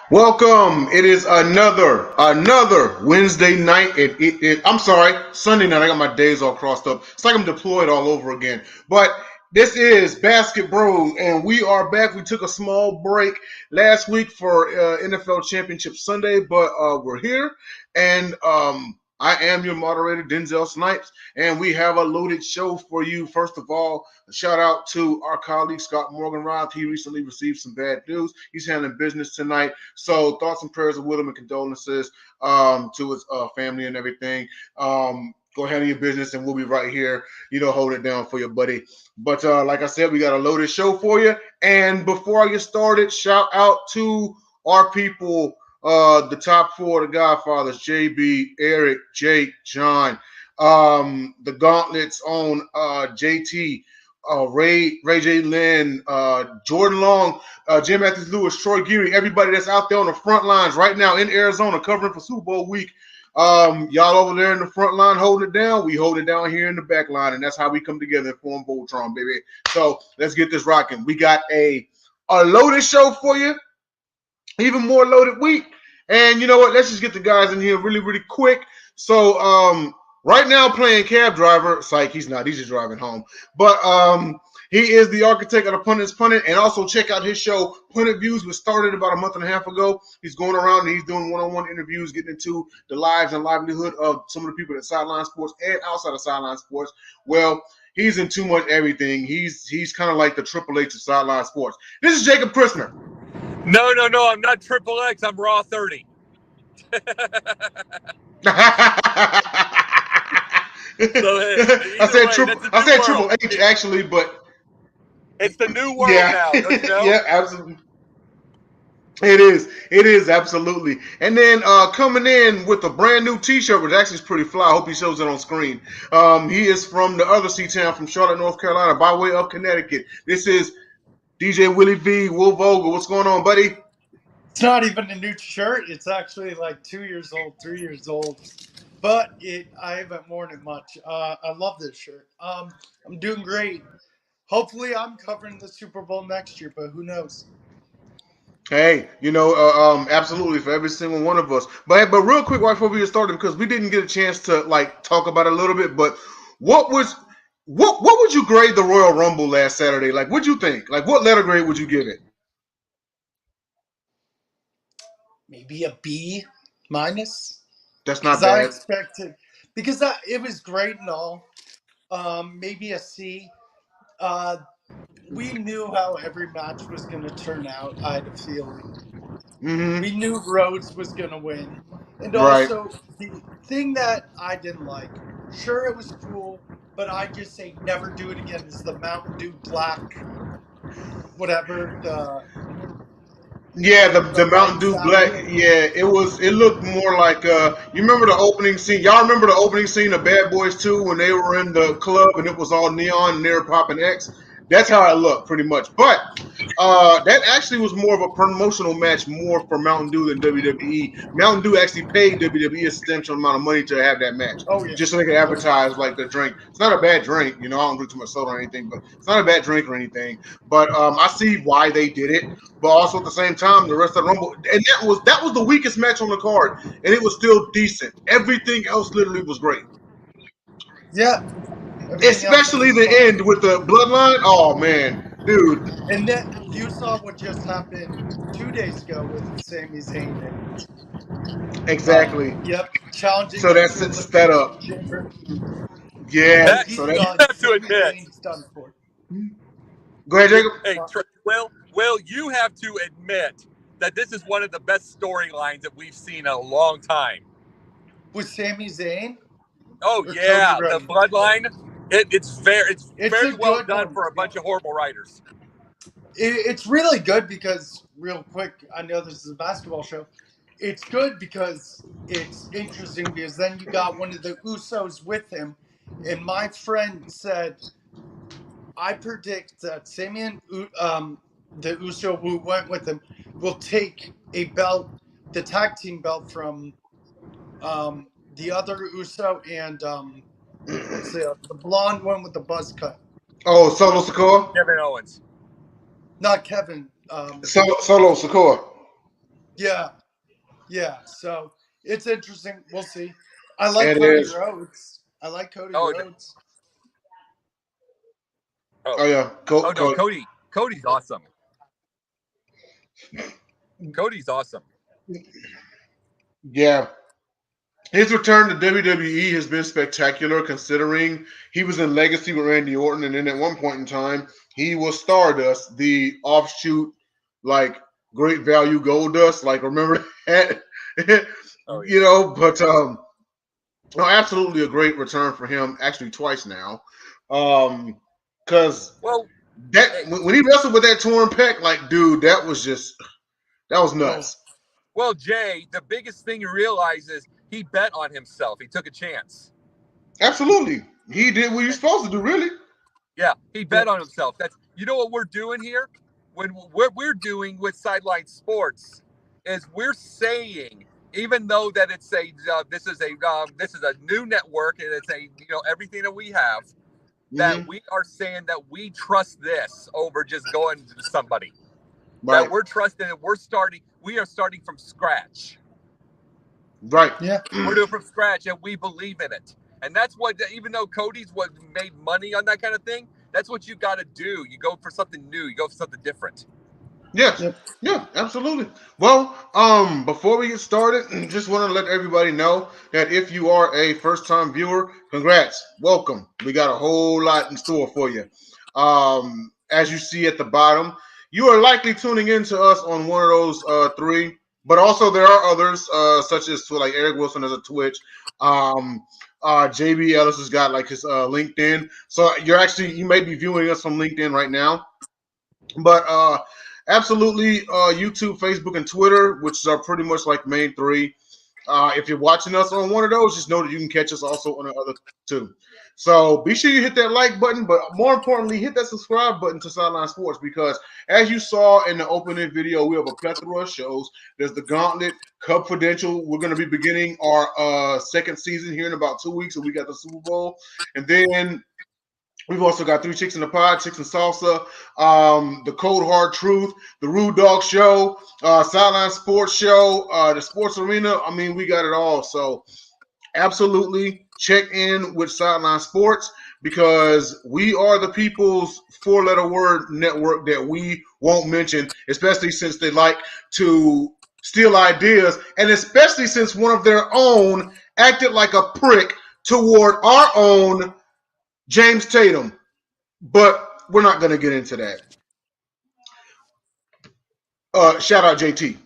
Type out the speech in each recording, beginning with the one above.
Welcome. It is another Wednesday night. I'm sorry, Sunday night. I got my days all crossed up. It's like I'm deployed all over again. But this is Basketbro, and we are back. We took a small break last week for NFL Championship Sunday, but we're here, and I am your moderator, Denzel Snipes, and we have a loaded show for you. First of all, a shout out to our colleague Scott Morganroth. He recently received some bad news. He's handling business tonight. So thoughts and prayers with him and condolences to his family and everything. Go handle your business, and we'll be right here, holding it down for you, buddy. But like I said, we got a loaded show for you. And before I get started, shout out to our people, the top four, the Godfathers, JB, Eric, Jake, John, the Gauntlets on JT, Ray J. Lynn, Jordan Long, Jim Matthews Lewis, Troy Geary, everybody that's out there on the front lines right now in Arizona covering for Super Bowl week. Y'all over there in the front line holding it down. We hold it down here in the back line, and that's how we come together and form Voltron, baby. So let's get this rocking. We got a loaded show for you, even more loaded week. And you know what? Let's just get the guys in here really, really quick. So right now playing cab driver. Psych, he's not. He's just driving home. But he is the architect of the Pundits Punted. And also check out his show, Punted Views, which started about a month and a half ago. He's going around and he's doing one-on-one interviews, getting into the lives and livelihood of some of the people at Sideline Sports and outside of Sideline Sports. Well, he's in too much everything. He's kind of like the Triple H of Sideline Sports. This is Jacob Christner. No, I'm not Triple X. I'm Raw 30. I said Triple H actually, but it's the new world now. Don't you know? Yeah, absolutely. It is absolutely. And then coming in with a brand new T-shirt, which actually is pretty fly. I hope he shows it on screen. He is from the other C-town, from Charlotte, North Carolina, by way of Connecticut. This is DJ Willie V. Will Vogel. What's going on, buddy? It's not even a new shirt. It's actually like 2 years old, 3 years old. But I haven't worn it much. I love this shirt. I'm doing great. Hopefully I'm covering the Super Bowl next year, but who knows? Hey, absolutely for every single one of us. But real quick, right before we get started, because we didn't get a chance to talk about it a little bit. But what would you grade the Royal Rumble last Saturday? Like, what'd you think? Like, what letter grade would you give it? Maybe a B minus. That's not bad. I expected because it was great and all. Maybe a C. We knew how every match was going to turn out. I had a feeling. Mm-hmm. We knew Rhodes was going to win. And also, the thing that I didn't like, sure, it was cool, but I just say never do it again, is the Mountain Dew Black, whatever, the Mountain Dew Black. Yeah, it looked more like you remember the opening scene? Y'all remember the opening scene of Bad Boys 2 when they were in the club and it was all neon and they were popping X? That's how it looked, pretty much. But that actually was more of a promotional match, more for Mountain Dew than WWE. Mountain Dew actually paid WWE a substantial amount of money to have that match, just so they could advertise like the drink. It's not a bad drink, I don't drink too much soda or anything, but it's not a bad drink or anything. But I see why they did it. But also at the same time, the rest of the Rumble, and that was the weakest match on the card, and it was still decent. Everything else literally was great. Yeah. Especially the end with the bloodline. Oh man, dude. And then you saw what just happened 2 days ago with Sami Zayn. Exactly. Yep. Challenging. So that sets that up. Yeah. You have to admit. Done for. Go ahead, Jacob. Hey, Will, you have to admit that this is one of the best storylines that we've seen in a long time. With Sami Zayn? Oh yeah, the bloodline. It's very well done for a bunch of horrible writers. It's really good because, real quick, I know this is a basketball show. It's good because it's interesting because then you got one of the Usos with him, and my friend said, I predict that Sami and the Uso who went with him will take a belt, the tag team belt from the other Uso and the blonde one with the buzz cut. Oh, Solo Sikoa? Kevin Owens. Not Kevin. Solo Sikoa. Yeah. So it's interesting. We'll see. I like It Cody is. Rhodes. I like Cody Oh, Rhodes. oh, Oh yeah, oh no, Cody's awesome. Cody's awesome. yeah. His return to WWE has been spectacular, considering he was in Legacy with Randy Orton, and then at one point in time he was Stardust, the offshoot, like Great Value Goldust. Like, remember that? Oh yeah. You know, but no, absolutely a great return for him. Actually, twice now, because Well, that hey, when he wrestled with that torn pec, like, dude, that was Oh, nuts. well, Jay, the biggest thing you realize is he bet on himself. He took a chance. Absolutely, he did what he was And supposed to do. Really, yeah, he yeah. bet on himself. That's what we're doing here. When what we're doing with Sideline Sports is we're saying, even though that it's a this is a new network and it's a everything that we have, that mm-hmm. we are saying that we trust this over just going to somebody. That Right, we're trusting that we are starting from scratch. right. Yeah. We're doing it from scratch and we believe in it. And that's what, even though Cody's what made money on that kind of thing, that's what you got to do. You go for something new. You go for something different. Yes. Yep. Yeah, absolutely. Well, before we get started, just want to let everybody know that if you are a first-time viewer, congrats, welcome. We got a whole lot in store for you. As you see at the bottom, you are likely tuning in to us on one of those three, but also there are others, such as like Eric Wilson has a Twitch. Um, JB Ellis has got like his LinkedIn. So you may be viewing us from LinkedIn right now. But absolutely, YouTube, Facebook, and Twitter, which are pretty much like the main three. If you're watching us on one of those, just know that you can catch us also on the other two. So be sure you hit that like button, but more importantly, hit that subscribe button to Sideline Sports, because as you saw in the opening video, we have a plethora of shows. There's the Gauntlet, Confidential. We're going to be beginning our second season here in about 2 weeks, and we got the Super Bowl. And then we've also got Three Chicks in the Pod, Chicks and Salsa, the Cold Hard Truth, the Rude Dog Show, Sideline Sports Show, the Sports Arena. I mean, we got it all. So absolutely check in with Sideline Sports, because we are the people's four-letter word network that we won't mention, especially since they like to steal ideas, and especially since one of their own acted like a prick toward our own James Tatum. But we're not going to get into that. Shout out JT.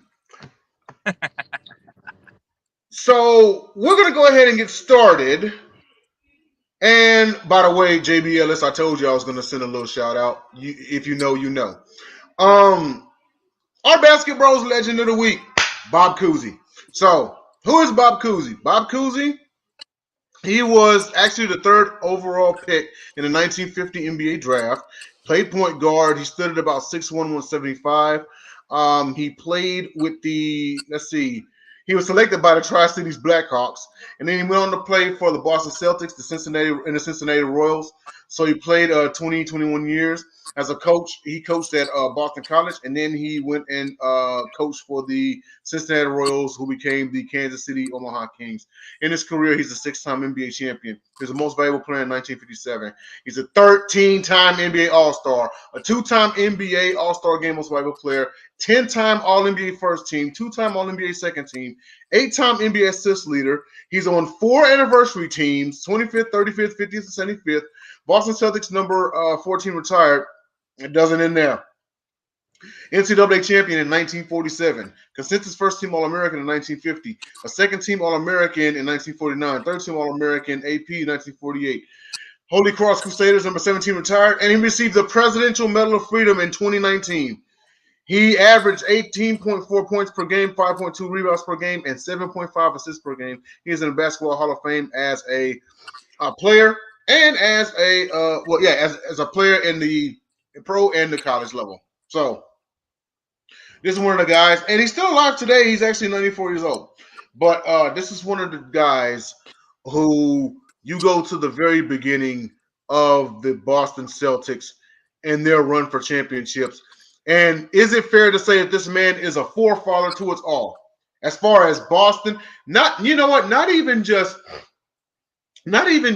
So we're going to go ahead and get started. And by the way, JBLS, I told you I was going to send a little shout out. If you know, you know. Our Basketbros legend of the week, Bob Cousy. So who is Bob Cousy? Bob Cousy, he was actually the third overall pick in the 1950 NBA draft. Played point guard. He stood at about 6'1", 175. He played with he was selected by the Tri-Cities Blackhawks, and then he went on to play for the Boston Celtics, the Cincinnati Royals. So he played 21 years. As a coach, he coached at Boston College, and then he went and coached for the Cincinnati Royals, who became the Kansas City Omaha Kings. In his career, he's a six-time NBA champion. He's the most valuable player in 1957. He's a 13-time NBA All-Star, a two-time NBA All-Star Game most valuable player, 10-time All-NBA first team, two-time All-NBA second team, 8-time NBA assist leader. He's on 4 anniversary teams, 25th, 35th, 50th, and 75th. Boston Celtics number 14 retired. It doesn't end there. NCAA champion in 1947, consensus first team All-American in 1950, a second team All-American in 1949, third team All-American AP in 1948. Holy Cross Crusaders number 17 retired, and he received the Presidential Medal of Freedom in 2019. He averaged 18.4 points per game, 5.2 rebounds per game, and 7.5 assists per game. He is in the Basketball Hall of Fame as a player and as as a player in the pro and the college level. So this is one of the guys, and he's still alive today. He's actually 94 years old. But this is one of the guys who you go to the very beginning of the Boston Celtics and their run for championships. And is it fair to say that this man is a forefather to us all? As far as Boston, not you know what, not even just Boston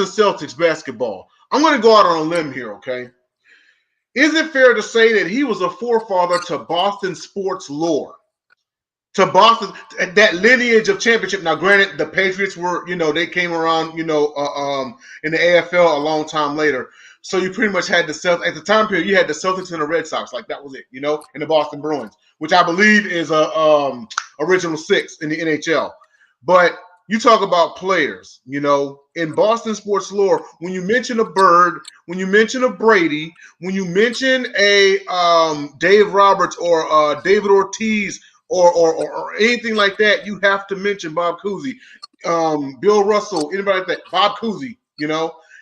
Celtics basketball. I'm going to go out on a limb here, okay? Is it fair to say that he was a forefather to Boston sports lore? To Boston, that lineage of championship. Now, granted, the Patriots were, they came around, in the AFL a long time later. So you pretty much had the Celtics at the time period. You had the Celtics and the Red Sox, like that was it, and the Boston Bruins, which I believe is a original six in the NHL. But you talk about players, in Boston sports lore. When you mention a Bird, when you mention a Brady, when you mention a Dave Roberts or David Ortiz or anything like that, you have to mention Bob Cousy, Bill Russell, anybody like that. Bob Cousy,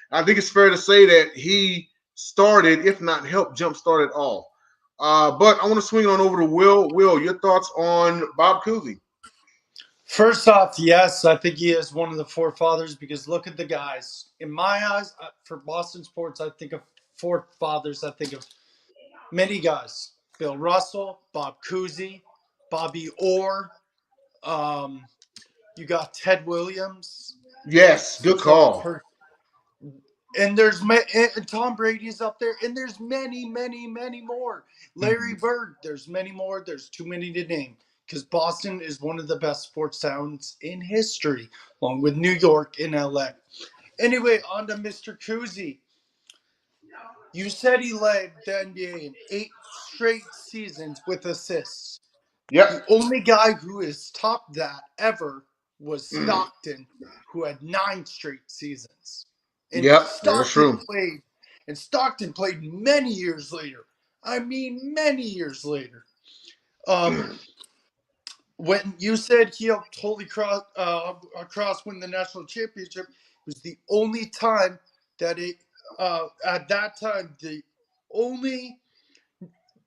I think it's fair to say that he started, if not helped, jumpstart it all. But I want to swing on over to Will. Will, your thoughts on Bob Cousy? First off, yes, I think he is one of the forefathers because look at the guys. In my eyes, for Boston sports, I think of forefathers. I think of many guys: Bill Russell, Bob Cousy, Bobby Orr. You got Ted Williams. Yes, good call. And there's and Tom Brady's up there, and there's many, many, many more. Larry Bird, there's many more. There's too many to name because Boston is one of the best sports towns in history, along with New York and LA. Anyway, on to Mr. Cousy. You said he led the NBA in 8 straight seasons with assists. Yep. The only guy who has topped that ever was Stockton, who had 9 straight seasons. And Yep, that's true. Stockton played many years later. I mean, many years later. When you said he helped Holy Cross win the national championship, it was the only time that at that time, the only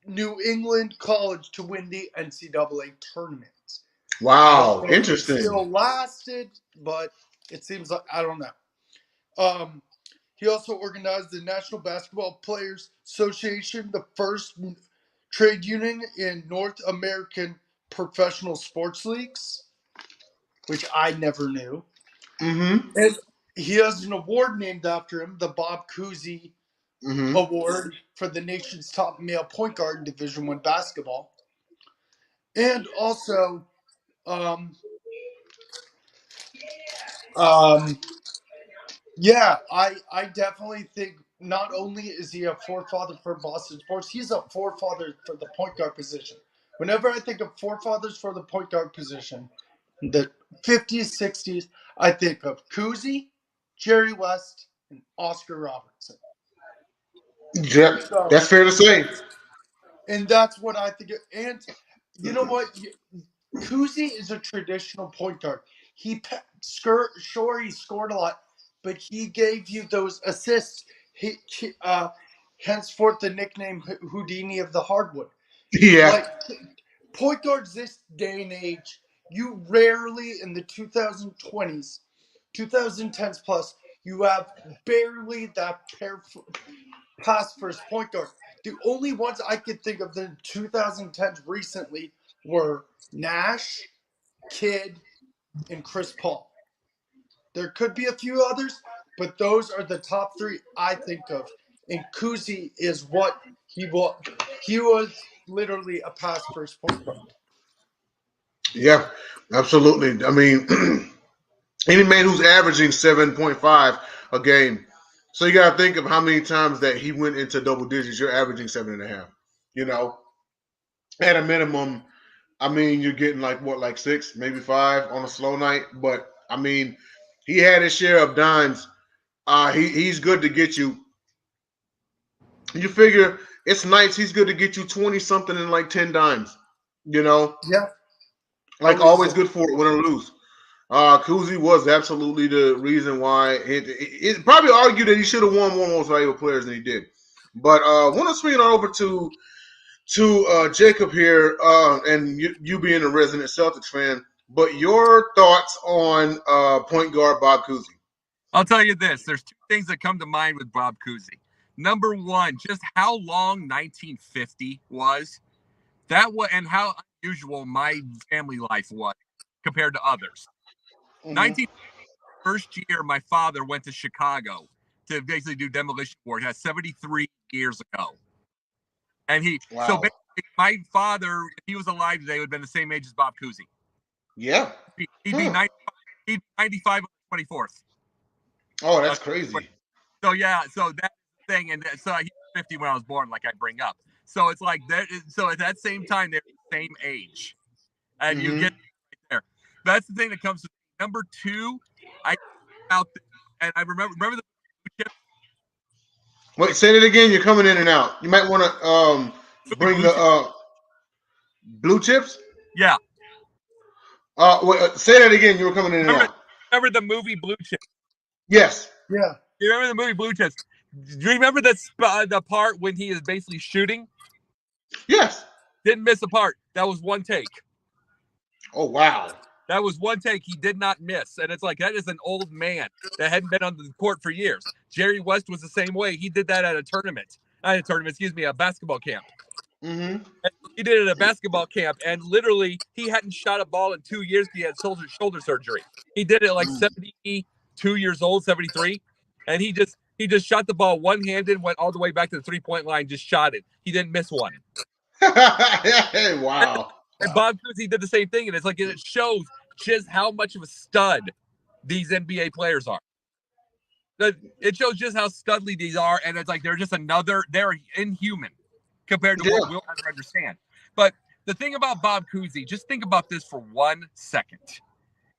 New England college to win the NCAA tournament. Wow, It interesting. still lasted, but it seems like I don't know. He also organized the National Basketball Players Association, the first trade union in North American professional sports leagues, which I never knew. And he has an award named after him, the Bob Cousy Award for the nation's top male point guard in Division I basketball. And also, yeah, I definitely think not only is he a forefather for Boston sports, he's a forefather for the point guard position. Whenever I think of forefathers for the point guard position, the 50s, 60s, I think of Cousy, Jerry West, and Oscar Robertson. Yep, so, that's fair to say. And that's what I think. And you know what? Cousy is a traditional point guard. He scored a lot, but he gave you those assists. Henceforth the nickname Houdini of the hardwood. Yeah. Like point guards this day and age, you rarely in the 2020s, 2010s plus, you have barely that pass first point guard. The only ones I could think of the 2010s recently were Nash, Kidd, and Chris Paul. There could be a few others, but those are the top 3 I think of. And Cousy is what he was. He was literally a pass first point guard. Yeah, absolutely. I mean, any man who's averaging 7.5 a game. So you got to think of how many times that he went into double digits. You're averaging 7.5. At a minimum, I mean, you're getting like 6, maybe 5 on a slow night. But I mean, he had his share of dimes. He's good to get you. You figure it's nights he's good to get you 20 something and like 10 dimes. Yeah. Like always good for it, win or lose. Cousy was absolutely the reason why it probably argued that he should have won more most valuable players than he did. But I want to swing it over to Jacob here, and you being a resident Celtics fan, but your thoughts on point guard Bob Cousy. I'll tell you this. There's 2 things that come to mind with Bob Cousy. Number one, just how long 1950 was. That was, and how unusual my family life was compared to others. 19 first year, my father went to Chicago to basically do demolition work. That's 73 years ago. And so basically, my father, if he was alive today, would have been the same age as Bob Cousy. Yeah. He'd be 95 on the 24th. Oh, that's crazy. So yeah, so that's the thing, and so he was 50 when I was born, like I bring up. So it's like that. So at that same time, they're the same age, and you get right there. That's the thing that comes to number two. I out and I remember the. Wait, say it again. You're coming in and out. You might want to bring the blue chips. Yeah. Wait, say that again. You were coming in and out. Remember the movie Blue Chips? Yes. Yeah. You remember the movie Blue Chips? Do you remember the part when he is basically shooting? Yes. Didn't miss a part. That was one take. Oh, wow. That was one take. He did not miss. And it's like, that is an old man that hadn't been on the court for years. Jerry West was the same way. He did that at a tournament. Not a tournament, excuse me, a basketball camp. Mm-hmm. He did it at a basketball camp, and literally, he hadn't shot a ball in 2 years. He had shoulder surgery. He did it like 72 years old, 73, and he just shot the ball one-handed, went all the way back to the three-point line, just shot it. He didn't miss one. Wow. And Bob Cousy did the same thing, and it's like it shows just how much of a stud these NBA players are. It shows just how studly these are, and it's like they're inhuman compared to what we'll ever understand. But the thing about Bob Cousy, just think about this for 1 second.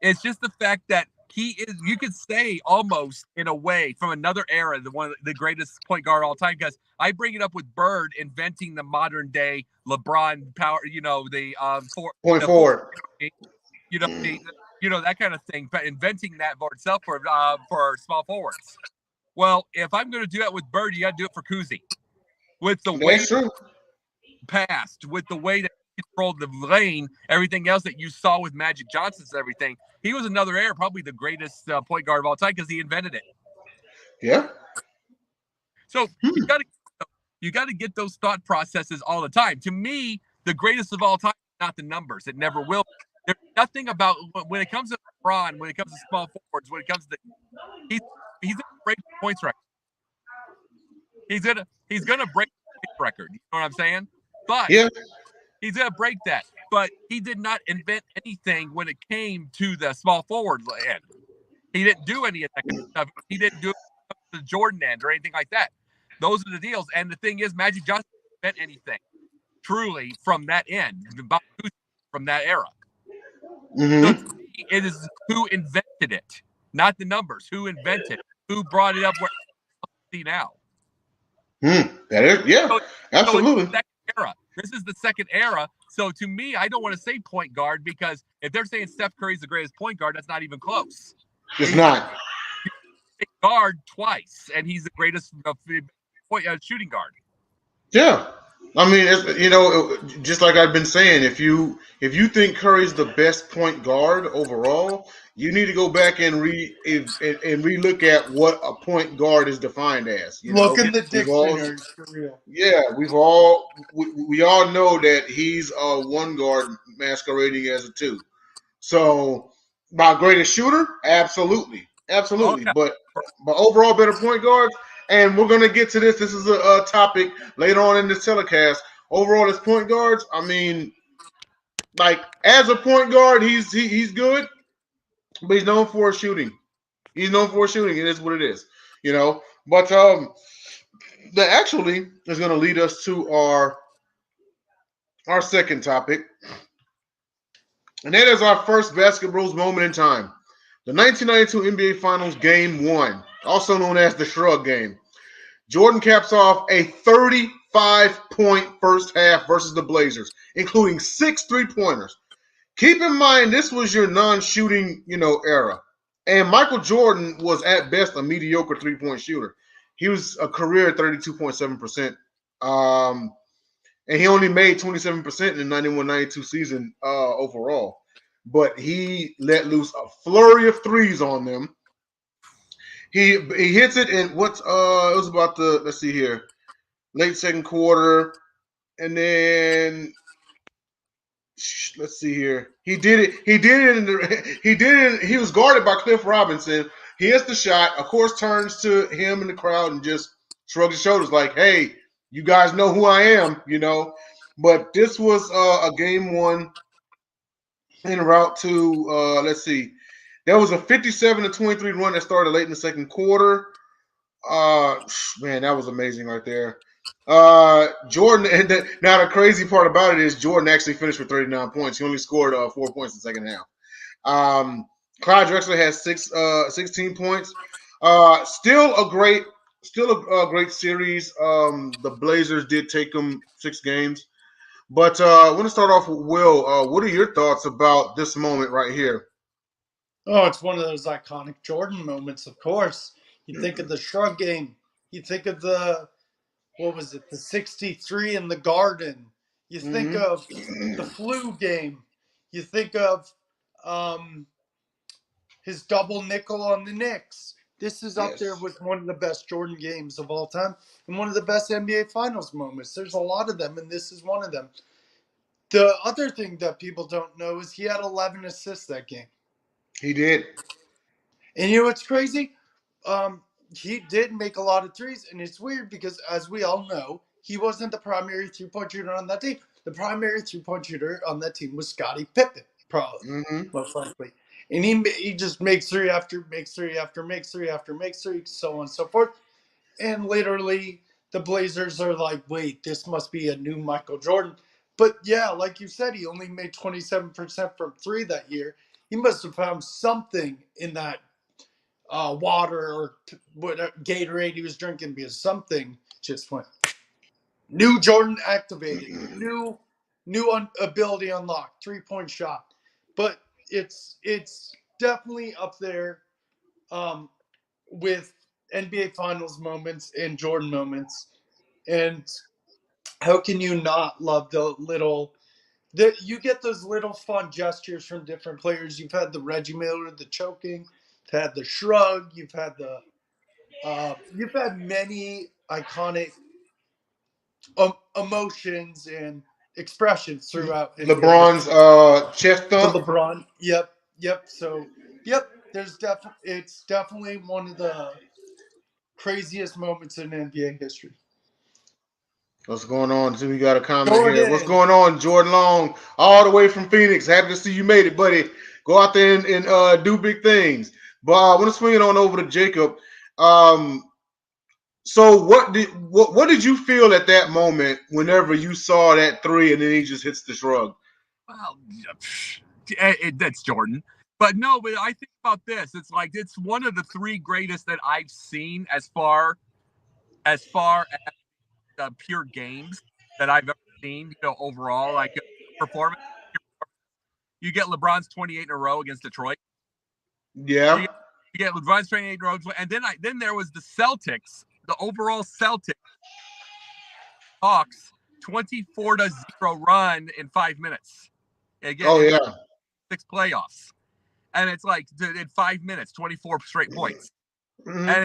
It's just the fact that he is, you could say almost in a way from another era, one of the greatest point guard of all time, because I bring it up with Bird inventing the modern day LeBron power, the point forward. That kind of thing, but inventing that for itself for small forwards. Well, if I'm going to do that with Bird, you got to do it for Cousy. With the way passed, with the way that he controlled the lane, everything else that you saw with Magic Johnson's everything, he was another era, probably the greatest point guard of all time because he invented it. Yeah. So you got to get those thought processes all the time. To me, the greatest of all time is not the numbers. It never will. There's nothing about when it comes to LeBron, when it comes to small forwards, when it comes to he's going to break the points record. He's gonna break the points record. You know what I'm saying? But he's gonna break that. But he did not invent anything when it came to the small forward end. He didn't do any of that kind of stuff. He didn't do the Jordan end or anything like that. Those are the deals. And the thing is, Magic Johnson didn't invent anything truly from that end, from that era. So it is who invented it, not the numbers. Who invented it? Who brought it up where we see now? That is, absolutely. This is the second era. So to me, I don't want to say point guard because if they're saying Steph Curry's the greatest point guard, that's not even close. It's not. Guard twice, and he's the greatest shooting guard. Yeah. I mean, just like I've been saying, if you think Curry's the best point guard overall, you need to go back and relook at what a point guard is defined as. Look in the dictionary for real. Yeah, we all know that he's a one guard masquerading as a two. So, my greatest shooter, absolutely. Okay. But overall, better point guards. And we're going to get to this. This is a topic later on in this telecast. Overall, as point guards, I mean, like, as a point guard, he's good, but he's known for shooting. It is what it is, But that actually is going to lead us to our second topic. And that is our first BasketBros moment in time. The 1992 NBA Finals Game 1, also known as the Shrug game. Jordan caps off a 35-point first half versus the Blazers, including 6 3-pointers. Keep in mind, this was your non-shooting, era. And Michael Jordan was at best a mediocre three-point shooter. He was a career 32.7%. And he only made 27% in the 91-92 season overall. But he let loose a flurry of threes on them. He hits it in what's it was about the let's see here, late second quarter, and then let's see here. He did it. He did it. He did it. He was guarded by Cliff Robinson. He hits the shot. Of course, turns to him in the crowd and just shrugs his shoulders, like, "Hey, you guys know who I am," you know. But this was a game one en route to let's see. There was a 57-23 run that started late in the second quarter. Man, that was amazing right there. Jordan, and now the crazy part about it is Jordan actually finished with 39 points. He only scored 4 points in the second half. Clyde Drexler has 16 points. Still a great series. The Blazers did take them 6 games. But I want to start off with Will. What are your thoughts about this moment right here? Oh, it's one of those iconic Jordan moments, of course. You think of the Shrug game. You think of what was it, the 63 in the Garden. You think Mm-hmm. of the flu game. You think of his double nickel on the Knicks. This is up there Yes. with one of the best Jordan games of all time and one of the best NBA Finals moments. There's a lot of them, and this is one of them. The other thing that people don't know is he had 11 assists that game. He did. And you know what's crazy? He did make a lot of threes, and it's weird because, as we all know, he wasn't the primary three-point shooter on that team. The primary three-point shooter on that team was Scottie Pippen, probably, Mm-hmm. most likely. And he just makes three after makes three after makes three after makes three, so on and so forth. And literally, the Blazers are like, wait, this must be a new Michael Jordan. But yeah, like you said, he only made 27% from three that year. He must have found something in that water or whatever Gatorade he was drinking because something just went. New Jordan activated, new ability unlocked, 3-point shot. But it's definitely up there um, with NBA Finals moments and Jordan moments. And how can you not love the little that you get those little fun gestures from different players? You've had the Reggie Miller, the choking, you've had the shrug, you've had many iconic emotions and expressions throughout NBA LeBron's history. chest The thump. LeBron, yep. So, yep, it's definitely one of the craziest moments in NBA history. What's going on? See, we got a comment here. What's Jordan, going on, Jordan Long? All the way from Phoenix. Happy to see you made it, buddy. Go out there and do big things. But I want to swing it on over to Jacob. Um, so what did you feel at that moment whenever you saw that three and then he just hits the shrug? Well, that's Jordan. But no, but I think about this. It's like it's one of the three greatest that I've seen as far as pure games that I've ever seen. Overall, like performance. You get LeBron's 28 in a row against Detroit. You Yeah. get, you get LeBron's 28 in a row, and then there was the Celtics, the overall Celtics Hawks 24-0 run in 5 minutes. Again, Oh in yeah. 6 playoffs. And it's like in 5 minutes, 24 straight points. Mm-hmm.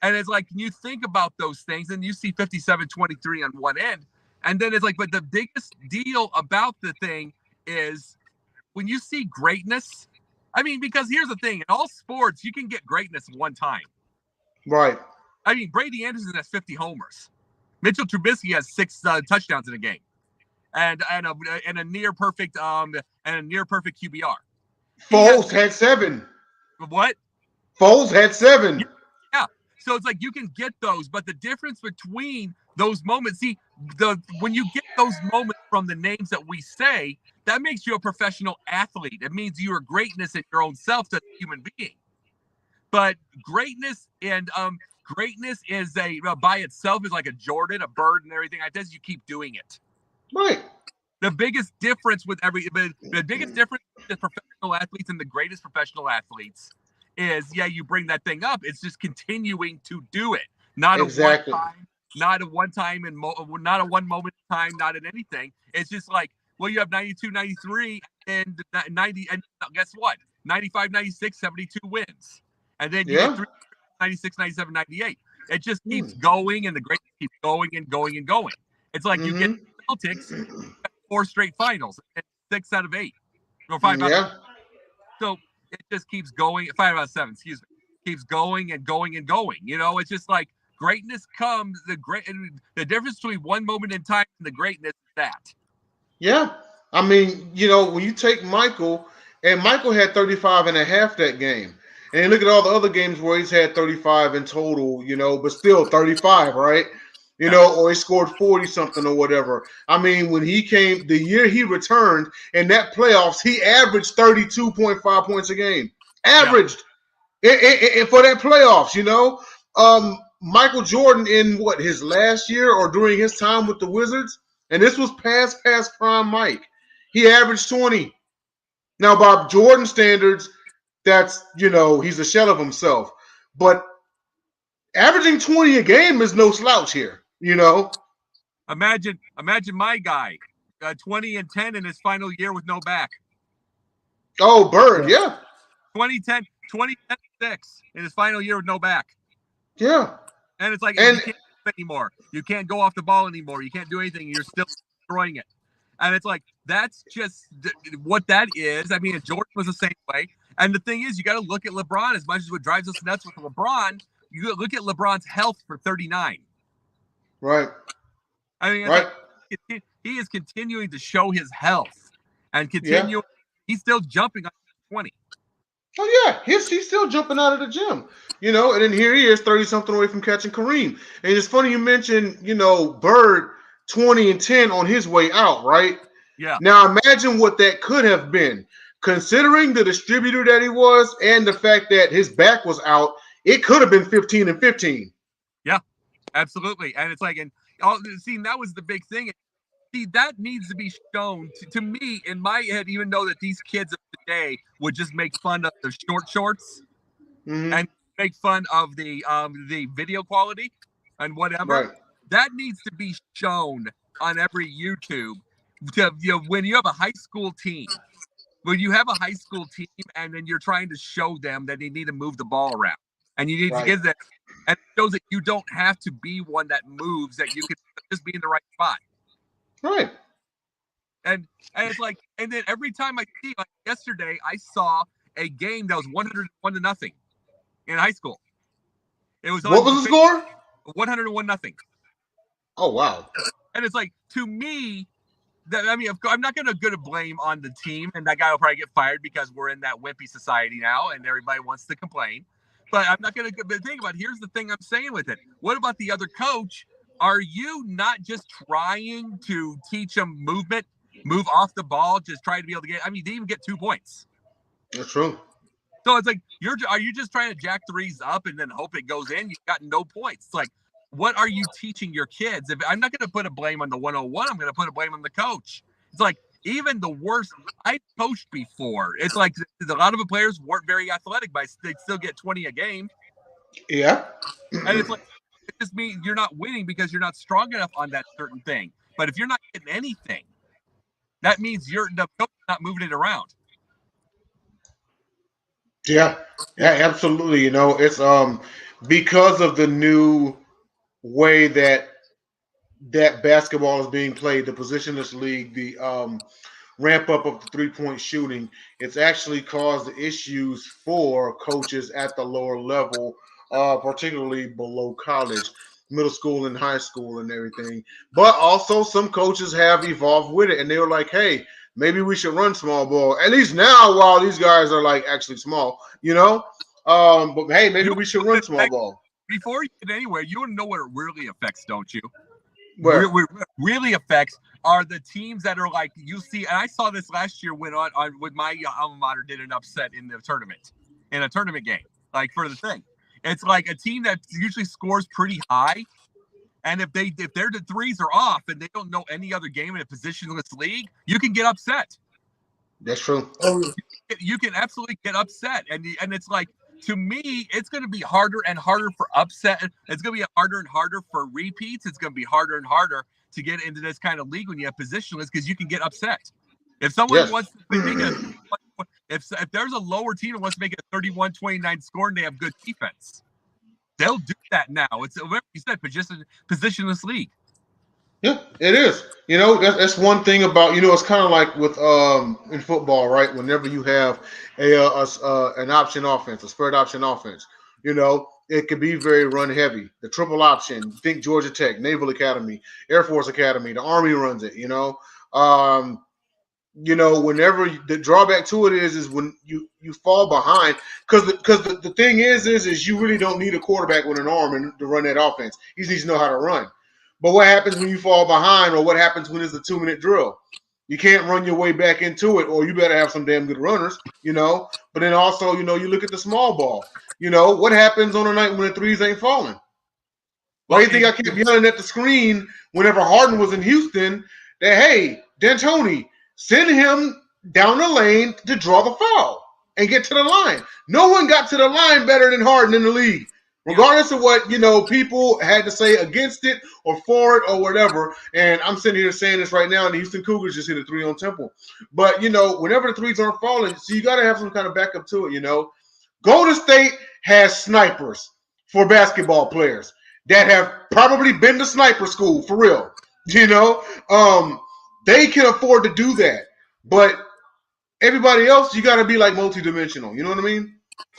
And it's like you think about those things and you see 57-23 on one end. And then it's like, but the biggest deal about the thing is when you see greatness. I mean, because here's the thing, in all sports, you can get greatness one time. Right. I mean, Brady Anderson has 50 homers. Mitchell Trubisky has 6 touchdowns in a game. And a near perfect QBR. He has Foles had 7. what? Foles had 7. Yeah. So it's like you can get those, but the difference between those moments, see, when you get those moments from the names that we say, that makes you a professional athlete. It means you are greatness in your own self as a human being. But greatness is by itself is like a Jordan, a bird, and everything like this. You keep doing it. Right. The biggest difference with the biggest difference with professional athletes and the greatest professional athletes is you bring that thing up. It's just continuing to do it, not Exactly. not a one time and not a one moment in time, not in anything. It's just like, well, you have 92, 93 and 90, and guess what? 95, 96, 72 wins, and then you Yeah. get 3 96, 97, 98. It just keeps going, and the greatness keeps going and going and going. It's like you get Celtics 4 straight finals, 6 out of 8, or 5 out of 8. So it just keeps going. 5 out of 7, excuse me. Keeps going and going and going. You know, it's just like greatness comes. The difference between one moment in time and the greatness is that. Yeah. I mean, you know, when you take Michael, and Michael had 35 and a half that game. And look at all the other games where he's had 35 in total, you know, but still 35, right? You know, or he scored 40 something or whatever. I mean, when he came, the year he returned in that playoffs, he averaged 32.5 points a game. Averaged. And for that playoffs, you know. Michael Jordan in his last year or during his time with the Wizards, and this was past prime Mike. He averaged 20. Now, by Jordan standards, that's, you know, he's a shell of himself. But averaging 20 a game is no slouch here, you know. Imagine my guy, 20 and 10 in his final year with no back. Oh, Bird, yeah. 2010, 6 in his final year with no back. Yeah. And it's like, you can't do anymore. You can't go off the ball anymore. You can't do anything. You're still destroying it. And it's like, that's just what that is. I mean, Jordan was the same way. And the thing is, you got to look at LeBron. As much as what drives us nuts with LeBron, you look at LeBron's health for 39. Right. I mean, right. Like, he is continuing to show his health and continue. Yeah. He's still jumping on 20. Oh, yeah. He's still jumping out of the gym, you know, and then here he is 30-something away from catching Kareem. And it's funny you mentioned, you know, Bird 20 and 10 on his way out, right? Yeah. Now imagine what that could have been. Considering the distributor that he was and the fact that his back was out, it could have been 15 and 15. Yeah, absolutely. And it's like, and see, that was the big thing. See, that needs to be shown to me in my head, even though that these kids of today would just make fun of the short shorts and make fun of the video quality and whatever. Right. That needs to be shown on every YouTube. When you have a high school team, and then you're trying to show them that they need to move the ball around, and you need to give them, and it shows that you don't have to be one that moves, that you can just be in the right spot. Right. And it's like, and then every time I see, like yesterday, I saw a game that was 101-0 in high school. It was what was the score? 101-0. Oh wow! And it's like, to me, that I mean, I'm not gonna blame on the team, and that guy will probably get fired because we're in that wimpy society now, and everybody wants to complain. But I'm not gonna think about. Here's the thing I'm saying with it. What about the other coach? Are you not just trying to teach them movement, move off the ball, just trying to be able to get? I mean, they even get 2 points. That's true. So it's like, are you just trying to jack threes up and then hope it goes in? You've got no points. It's like, what are you teaching your kids? If I'm not going to put a blame on the 101, I'm going to put a blame on the coach. It's like, even the worst. I coached before. It's like a lot of the players weren't very athletic, but they still get 20 a game. Yeah. And it's like, it just means you're not winning because you're not strong enough on that certain thing. But if you're not getting anything, that means the coach is not moving it around. Yeah, absolutely. You know, it's because of the new way that basketball is being played, the positionless league, the ramp up of the 3-point shooting, it's actually caused issues for coaches at the lower level, particularly below college, middle school and high school and everything. But also some coaches have evolved with it, and they were like, hey, maybe we should run small ball, at least now while these guys are like actually small, you know. But hey, maybe we should run small ball. Before you get anywhere, you want to know what it really affects, don't you? Where really affects are the teams that are like, you see, and I saw this last year when on with my alma mater did an upset in a tournament game, like for the thing. It's like a team that usually scores pretty high, and if their threes are off and they don't know any other game in a positionless league, you can get upset. That's true. You can absolutely get upset, and it's like, to me, it's going to be harder and harder for upset. It's going to be harder and harder for repeats. It's going to be harder and harder to get into this kind of league when you have positionless, because you can get upset. If someone wants to make if there's a lower team that wants to make it a 31-29 score and they have good defense, They'll do that now. It's remember you said positionless league. Yeah, it is. That's one thing about it's kind of like with in football, right? Whenever you have an option offense, a spread option offense, it can be very run heavy. The triple option, think Georgia Tech, Naval Academy, Air Force Academy, the Army runs it. Whenever the drawback to it is when you fall behind, because the thing is you really don't need a quarterback with an arm and to run that offense. He needs to know how to run. But what happens when you fall behind, or what happens when it's a 2-minute drill? You can't run your way back into it, or you better have some damn good runners, But then also, you look at the small ball. What happens on a night when the threes ain't falling? Why do you think I kept yelling at the screen whenever Harden was in Houston that, hey, D'Antoni, send him down the lane to draw the foul and get to the line. No one got to the line better than Harden in the league. Regardless of what, people had to say against it or for it or whatever. And I'm sitting here saying this right now, and the Houston Cougars just hit a 3 on Temple. But, whenever the threes aren't falling, so you got to have some kind of backup to it, Golden State has snipers for basketball players that have probably been to sniper school, for real. They can afford to do that. But everybody else, you got to be like multidimensional. You know what I mean?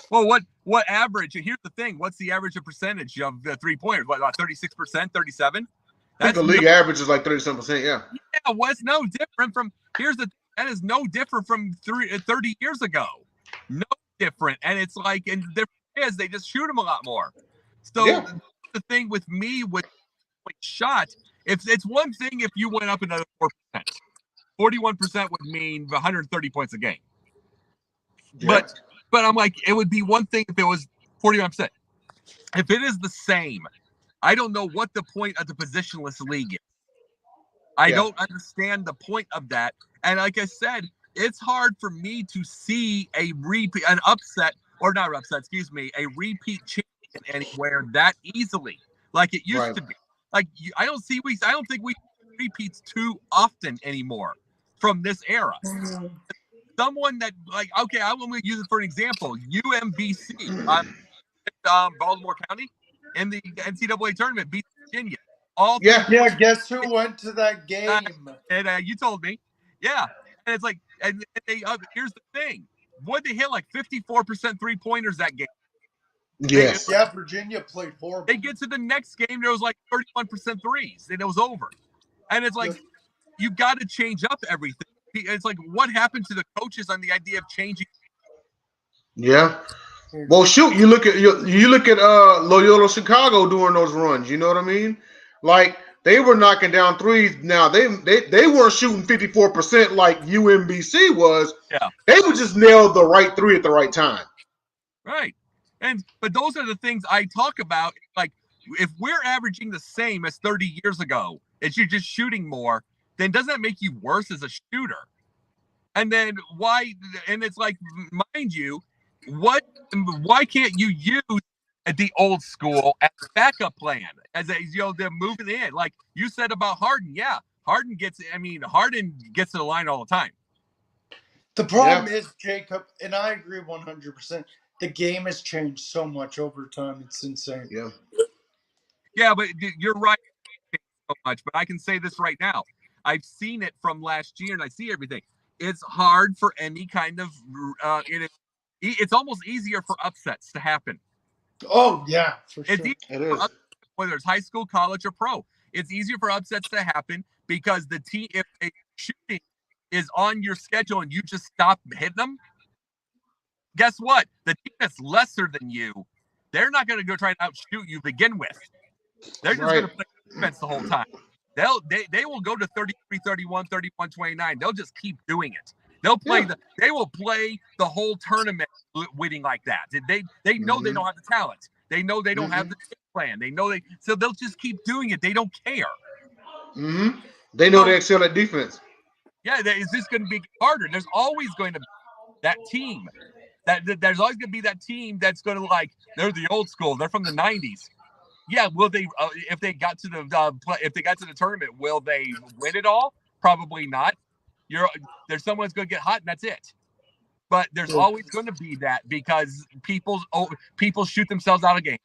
Well, what average? Here's the thing. What's the average of percentage of the three-pointers? What, 36%, 37%? I think the league average is like 37%, yeah. Yeah, what's no different from – that is no different from 30 years ago. No different. And it's like – and the difference is they just shoot them a lot more. So the thing with me with shot, it's one thing if you went up another 4%. 41% would mean 130 points a game. Yeah. But I'm like, it would be one thing if it was 41%. If it is the same, I don't know what the point of the positionless league is. I don't understand the point of that. And like I said, it's hard for me to see a repeat champion anywhere that easily, like it used to be. Like I don't think we repeats too often anymore from this era. Someone that I'm going to use it for an example. UMBC, Baltimore County, in the NCAA tournament beat Virginia. Guess who went to that game? And you told me, and it's like, and they here's the thing: what they hit like 54% 3-pointers that game. Yes. Virginia played horrible. They get to the next game, there was like 31% threes, and it was over. And it's like, you got to change up everything. It's like, what happened to the coaches on the idea of changing? Yeah. Well, shoot, you look at Loyola Chicago doing those runs. You know what I mean? Like they were knocking down threes. Now they weren't shooting 54% like UMBC was. Yeah. They would just nail the right three at the right time. Right. But those are the things I talk about. Like if we're averaging the same as 30 years ago, as you're just shooting more, then doesn't that make you worse as a shooter? And then why? And it's like, mind you, why can't you use the old school as a backup plan? As they're moving in. Like you said about Harden. Yeah, Harden gets to the line all the time. The problem is, Jacob, and I agree 100%. The game has changed so much over time. It's insane. Yeah. Yeah, but you're right so much. But I can say this right now. I've seen it from last year, and I see everything. It's hard for any kind of it's almost easier for upsets to happen. Oh, yeah, for sure. It is. Whether it's high school, college, or pro. It's easier for upsets to happen because the team, if a shooting is on your schedule and you just stop hitting them, guess what? The team that's lesser than you, they're not going to go try to outshoot you to begin with. They're just going to play defense the whole time. They will go to 33, 31, 31, 29. They'll just keep doing it. They will play the whole tournament winning like that. They know they don't have the talent. They know they don't have the plan. So they'll just keep doing it. They don't care. Mm-hmm. They know they excel at defense. Yeah, is this going to be harder? There's always going to be that team. There's always going to be that team that's going to they're the old school. They're from the 90s. Yeah, will they? If they got to the tournament, will they win it all? Probably not. There's someone that's going to get hot, and that's it. But there's always going to be that because people shoot themselves out of games.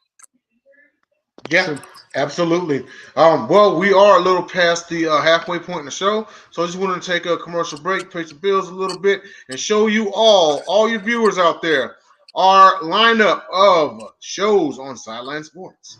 Yeah, So absolutely. Well, we are a little past the halfway point in the show, so I just wanted to take a commercial break, pay some bills a little bit, and show you all your viewers out there, our lineup of shows on Sideline Sports.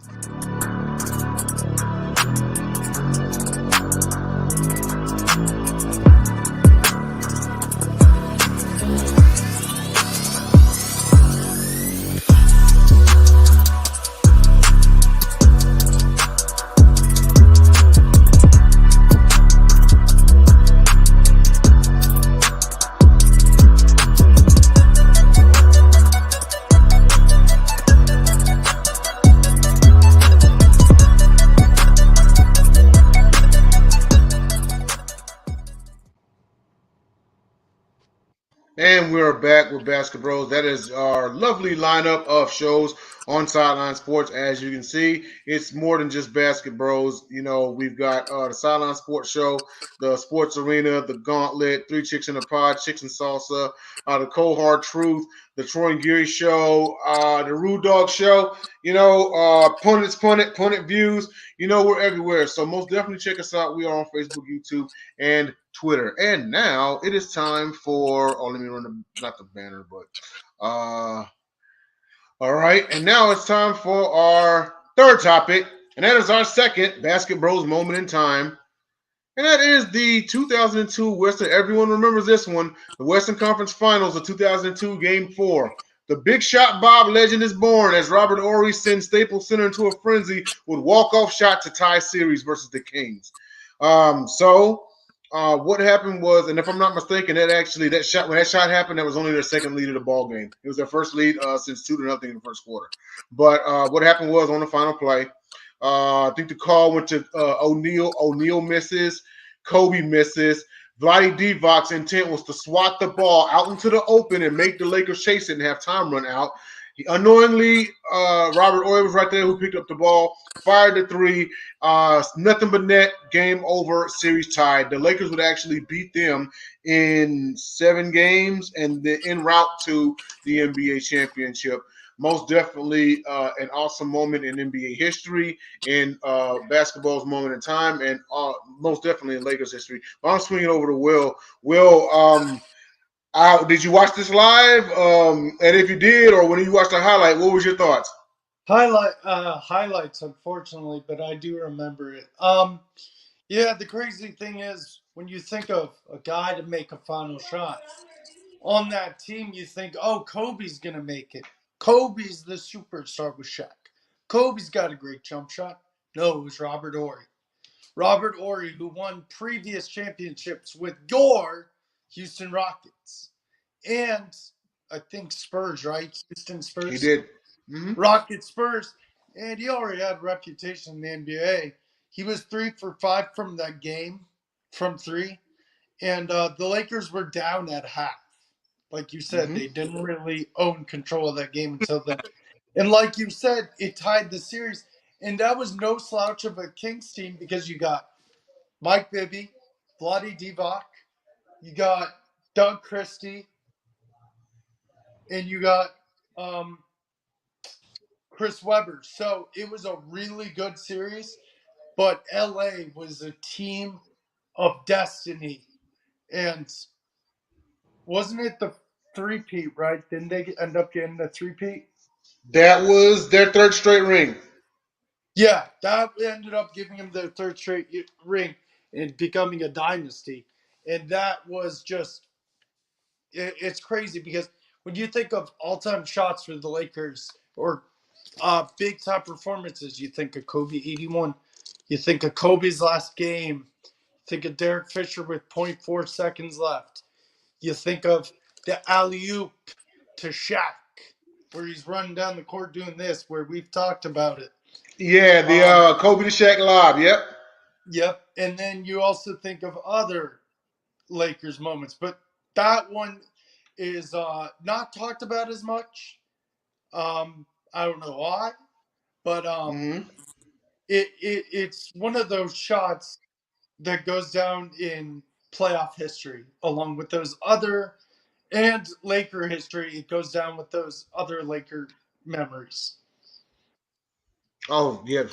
And we're back with Basketbros. That is our lovely lineup of shows on Sideline Sports. As you can see, it's more than just Basketbros. You know, we've got the Sideline Sports Show, the Sports Arena, the Gauntlet, Three Chicks in a Pod, Chicks and Salsa, the Cold Hard Truth, the Troy and Geary Show, the Rude Dog Show. You know, Punnet Views. You know, we're everywhere. So most definitely check us out. We are on Facebook, YouTube, and Twitter. And now it is time for let me run not the banner, but all right. And now it's time for our third topic, and that is our second Basket Bros moment in time. And that is the 2002 Western. Everyone remembers this one, the Western Conference Finals of 2002, Game 4. The Big Shot Bob legend is born as Robert Horry sends Staples Center into a frenzy with walk-off shot to tie series versus the Kings. What happened was, and if I'm not mistaken, that shot when that shot happened, that was only their second lead of the ball game. It was their first lead since 2-0 in the first quarter. But what happened was on the final play, I think the call went to O'Neal. O'Neal misses. Kobe misses. Vlade Divac's intent was to swat the ball out into the open and make the Lakers chase it and have time run out. Unknowingly, Robert Ory was right there who picked up the ball, fired the three. Nothing but net, game over, series tied. The Lakers would actually beat them in 7 games and en route to the NBA championship. Most definitely an awesome moment in NBA history, in basketball's moment in time, and most definitely in Lakers history. But I'm swinging over to Will. Will, did you watch this live? And if you did, or when you watched the highlight, what was your thoughts? highlights, unfortunately, but I do remember it. Yeah, the crazy thing is when you think of a guy to make a final shot on that team, you think, oh, Kobe's gonna make it. Kobe's the superstar with Shaq. Kobe's got a great jump shot. No, it was Robert Ory. Robert Ory, who won previous championships with your Houston Rockets and I think Spurs, right? Houston He Spurs, did. Mm-hmm. Rockets Spurs, and he already had a reputation in the NBA. He was 3 for 5 from that game, from three, and the Lakers were down at half. Like you said, Mm-hmm. they didn't really own control of that game until then. And like you said, it tied the series. And that was no slouch of a Kings team because you got Mike Bibby, Vlade Divac, you got Doug Christie, and you got um, Chris Webber. So it was a really good series, but LA was a team of destiny. And wasn't it the three-peat, right? Didn't they end up getting the three-peat? That was their third straight ring. Yeah, that ended up giving him their third straight ring and becoming a dynasty. And that was just, it's crazy because when you think of all-time shots for the Lakers or big time performances, you think of Kobe 81. You think of Kobe's last game. You think of Derek Fisher with zero point 0.4 seconds left. You think of the alley-oop to Shaq, where he's running down the court doing this, where we've talked about it. Yeah, Um, the Kobe to Shaq lob. Yep. yep. And then you also think of other Lakers moments, but that one is not talked about as much. I don't know why, but Mm-hmm. it's one of those shots that goes down in playoff history, along with those other and Laker history. It goes down with those other Laker memories. Oh, yes.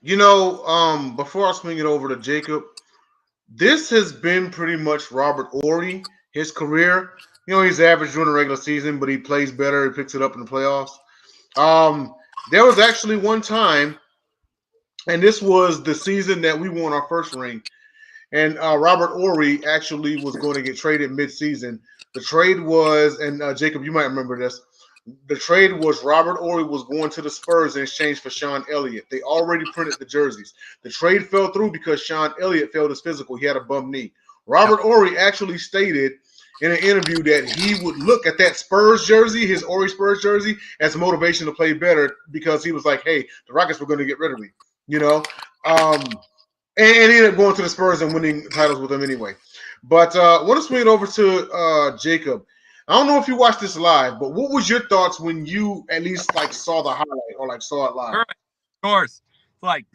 Before I swing it over to Jacob, this has been pretty much Robert Ory, his career. He's average during the regular season, but he plays better. He picks it up in the playoffs. Um, there was actually one time, and this was the season that we won our first ring. And Robert Ory actually was going to get traded mid-season. The trade was, and Jacob, you might remember this. The trade was Robert Ory was going to the Spurs in exchange for Sean Elliott. They already printed the jerseys. The trade fell through because Sean Elliott failed his physical. He had a bum knee. Yep. Robert Ory actually stated in an interview that he would look at that Spurs jersey, his Ory Spurs jersey, as motivation to play better because he was like, hey, the Rockets were going to get rid of me. And he ended up going to the Spurs and winning titles with them anyway. But I want to swing it over to Jacob. I don't know if you watched this live, but what was your thoughts when you at least like saw the highlight or like saw it live? Of course. It's like,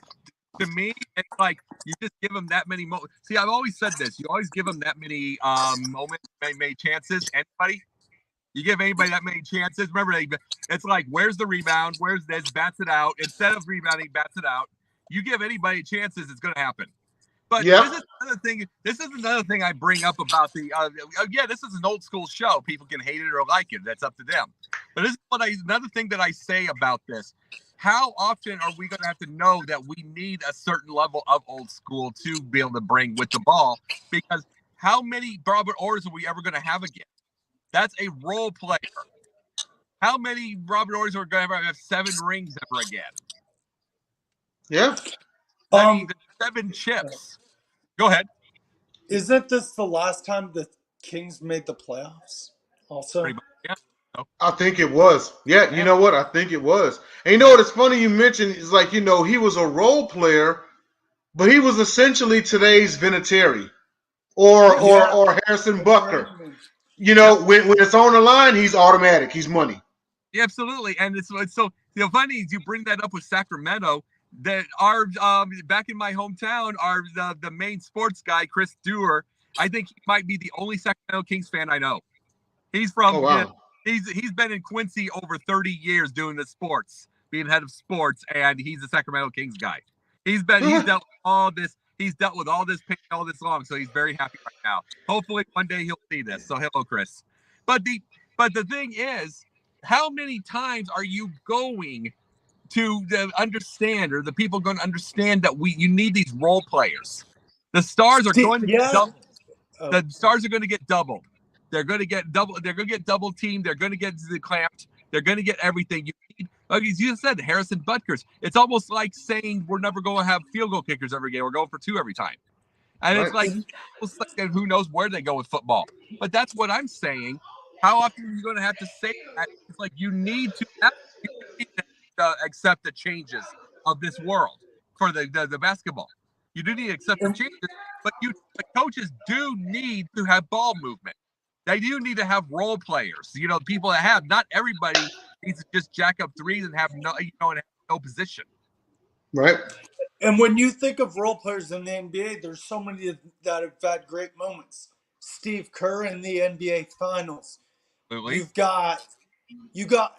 to me, it's like you just give them that many moments. See, I've always said this. You always give them that many moments, many chances. Anybody? You give anybody that many chances. Remember, it's like, where's the rebound? Where's this? Bats it out. Instead of rebounding, bats it out. You give anybody chances, it's going to happen. But this is another thing. This is another thing I bring up about the. This is an old school show. People can hate it or like it. That's up to them. But this is another thing that I say about this. How often are we going to have to know that we need a certain level of old school to be able to bring with the ball? Because how many Robert Orrs are we ever going to have again? That's a role player. How many Robert Orrs are going to ever have 7 rings ever again? Yeah. I mean, 7 chips. Go ahead. Isn't this the last time the Kings made the playoffs? Also, yeah. I think it was. Yeah, you know what? I think it was. And you know what? It's funny you mentioned. It's like he was a role player, but he was essentially today's Vinatieri or Harrison Butker. When it's on the line, he's automatic. He's money. Yeah, absolutely. And it's so funny is you bring that up with Sacramento. That our back in my hometown, the main sports guy, Chris Dewar. I think he might be the only Sacramento Kings fan I know. He's from. Oh, wow. He's been in Quincy over 30 years doing the sports, being head of sports, and he's a Sacramento Kings guy. He's dealt with all this. He's dealt with all this pain all this long, so he's very happy right now. Hopefully, one day he'll see this. So, hello, Chris. But the thing is, how many times are you going to understand, or the people going to understand that you need these role players? The stars are going to get doubled. The stars are going to get doubled. They're going to get double. They're going to get double teamed. They're going to get clamped. They're going to get everything. You need, like you said, Harrison Butker's. It's almost like saying we're never going to have field goal kickers every game. We're going for 2 every time. And it's like who knows where they go with football. But that's what I'm saying. How often are you going to have to say that? It's like you need to accept the changes of this world for the basketball. You do need to accept the changes, but the coaches do need to have ball movement. They do need to have role players. People that have. Not everybody needs to just jack up threes and have no position. Right. And when you think of role players in the NBA, there's so many that have had great moments. Steve Kerr in the NBA Finals. Absolutely. You got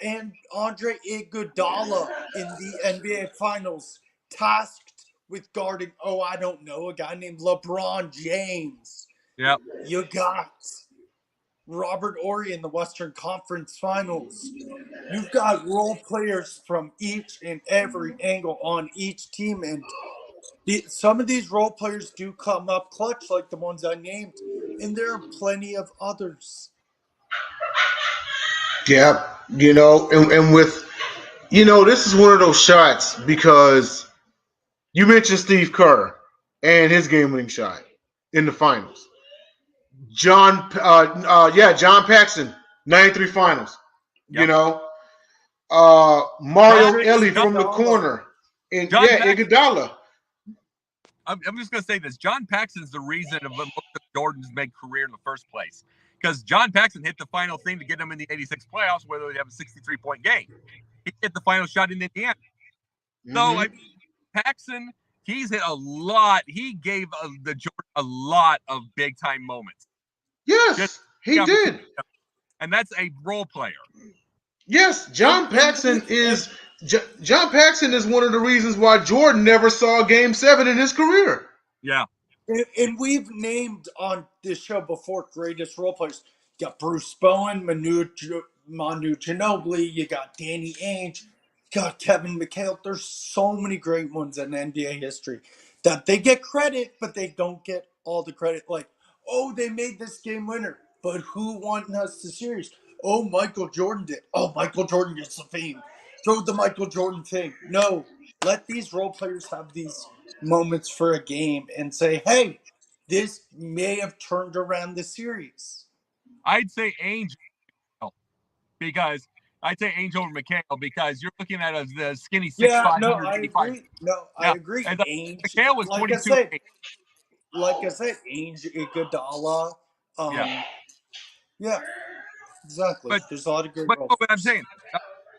Andre Iguodala in the NBA Finals, tasked with guarding, I don't know, a guy named LeBron James. Yep. You got Robert Ory in the Western Conference Finals. You've got role players from each and every angle on each team, and some of these role players do come up clutch, like the ones I named, and there are plenty of others. Yeah, and with, this is one of those shots because you mentioned Steve Kerr and his game-winning shot in the finals. John Paxson, 93 finals. Yep. Mario Elie from the corner. And Iguodala. I'm just going to say this. John Paxson's the reason of most of Jordan's made career in the first place. Because John Paxson hit the final thing to get them in the 86 playoffs, where they have a 63-point game. He hit the final shot in Indiana. Mm-hmm. So, Paxson, he's hit a lot. He gave the Jordan a lot of big-time moments. Yes, he did. And that's a role player. Yes, John Paxson is John Paxson is one of the reasons why Jordan never saw Game 7 in his career. Yeah. And we've named on this show before greatest role players. You got Bruce Bowen, Manu Ginobili, you got Danny Ainge, you got Kevin McHale. There's so many great ones in NBA history that they get credit, but they don't get all the credit. Like, oh, they made this game winner, but who won us the series? Oh, Michael Jordan did. Oh, Michael Jordan gets the fame. Throw the Michael Jordan thing. No, let these role players have these moments for a game and say, hey, this may have turned around the series. I'd say Ainge because I'd say Ainge over McHale because you're looking at the skinny 6'5", Yeah, no, I 185. agree. No, I Yeah. agree. And Ainge, McHale was 22. like I said, Ainge, Iguodala. Yeah. Yeah, exactly. But There's a lot of great but role what I'm players. saying,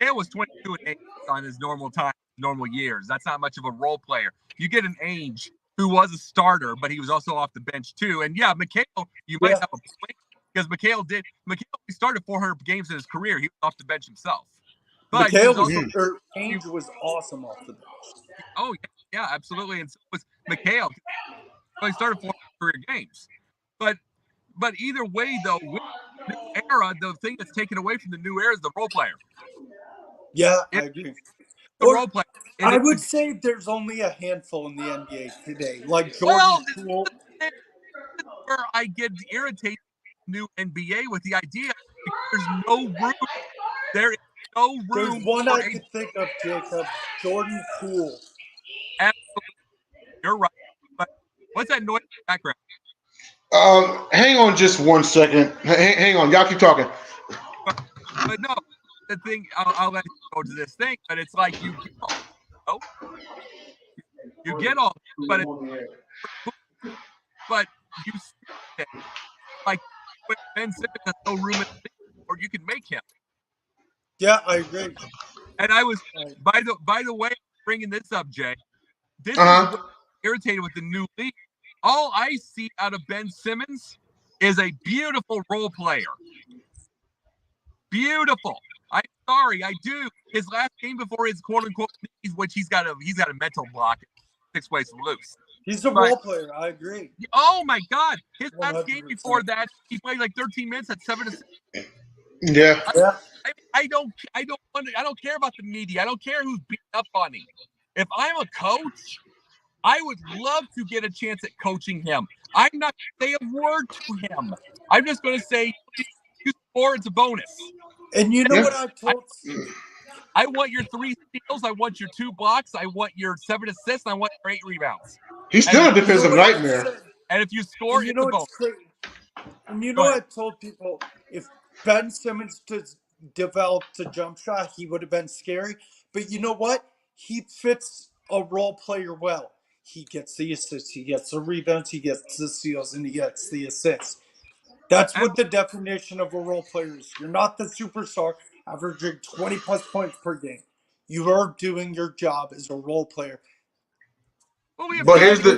McHale was 22 and 8 on his normal time, normal years. That's not much of a role player. You get an Ainge who was a starter, but he was also off the bench too. And yeah, McHale, you might have a point because McHale started 400 games in his career. He was off the bench himself. But he was also Ainge was awesome off the bench. Oh yeah, absolutely. And so was McHale. He started 400 career games. But either way, though, with the new era, the thing that's taken away from the new era is the role player. Yeah, I agree. The role player. I would say there's only a handful in the NBA today, like Jordan Well, Poole. this is where I get irritated with the new NBA with the idea because there's no room. There is no room. There's one I could think of, Jacob. Jordan Poole. Absolutely, you're right. But what's that noise in the background? Hang on just 1 second. Hang on. Y'all keep talking. But no, the thing, I'll let you go to this thing, but it's like you get all, but you like Ben Simmons has no room in the league, or you can make him. Yeah, I agree. And I was by the way, bringing this up, Jay. This is what irritated with the new league. All I see out of Ben Simmons is a beautiful role player. Beautiful. I'm sorry, I do. His last game before his quote unquote knees, which he's got a mental block, 6 ways loose. He's a role player. I agree. Oh my God! His 100%. last game before that, he played like 13 minutes at 7 assists. Yeah. I don't care about the media. I don't care who's beating up on him. If I'm a coach, I would love to get a chance at coaching him. I'm not going to say a word to him. I'm just going to say, you score, it's a bonus. And you know what I told? I want your 3 steals. I want your 2 blocks. I want your 7 assists. I want your 8 rebounds. He's still a defensive nightmare. And if you score, it's a bonus. And you know what I told people? If Ben Simmons developed a jump shot, he would have been scary. But you know what? He fits a role player well. He gets the assists, he gets the rebounds, he gets the steals, and he gets the assists. That's what the definition of a role player is. You're not the superstar averaging 20 plus points per game. You are doing your job as a role player. But here's the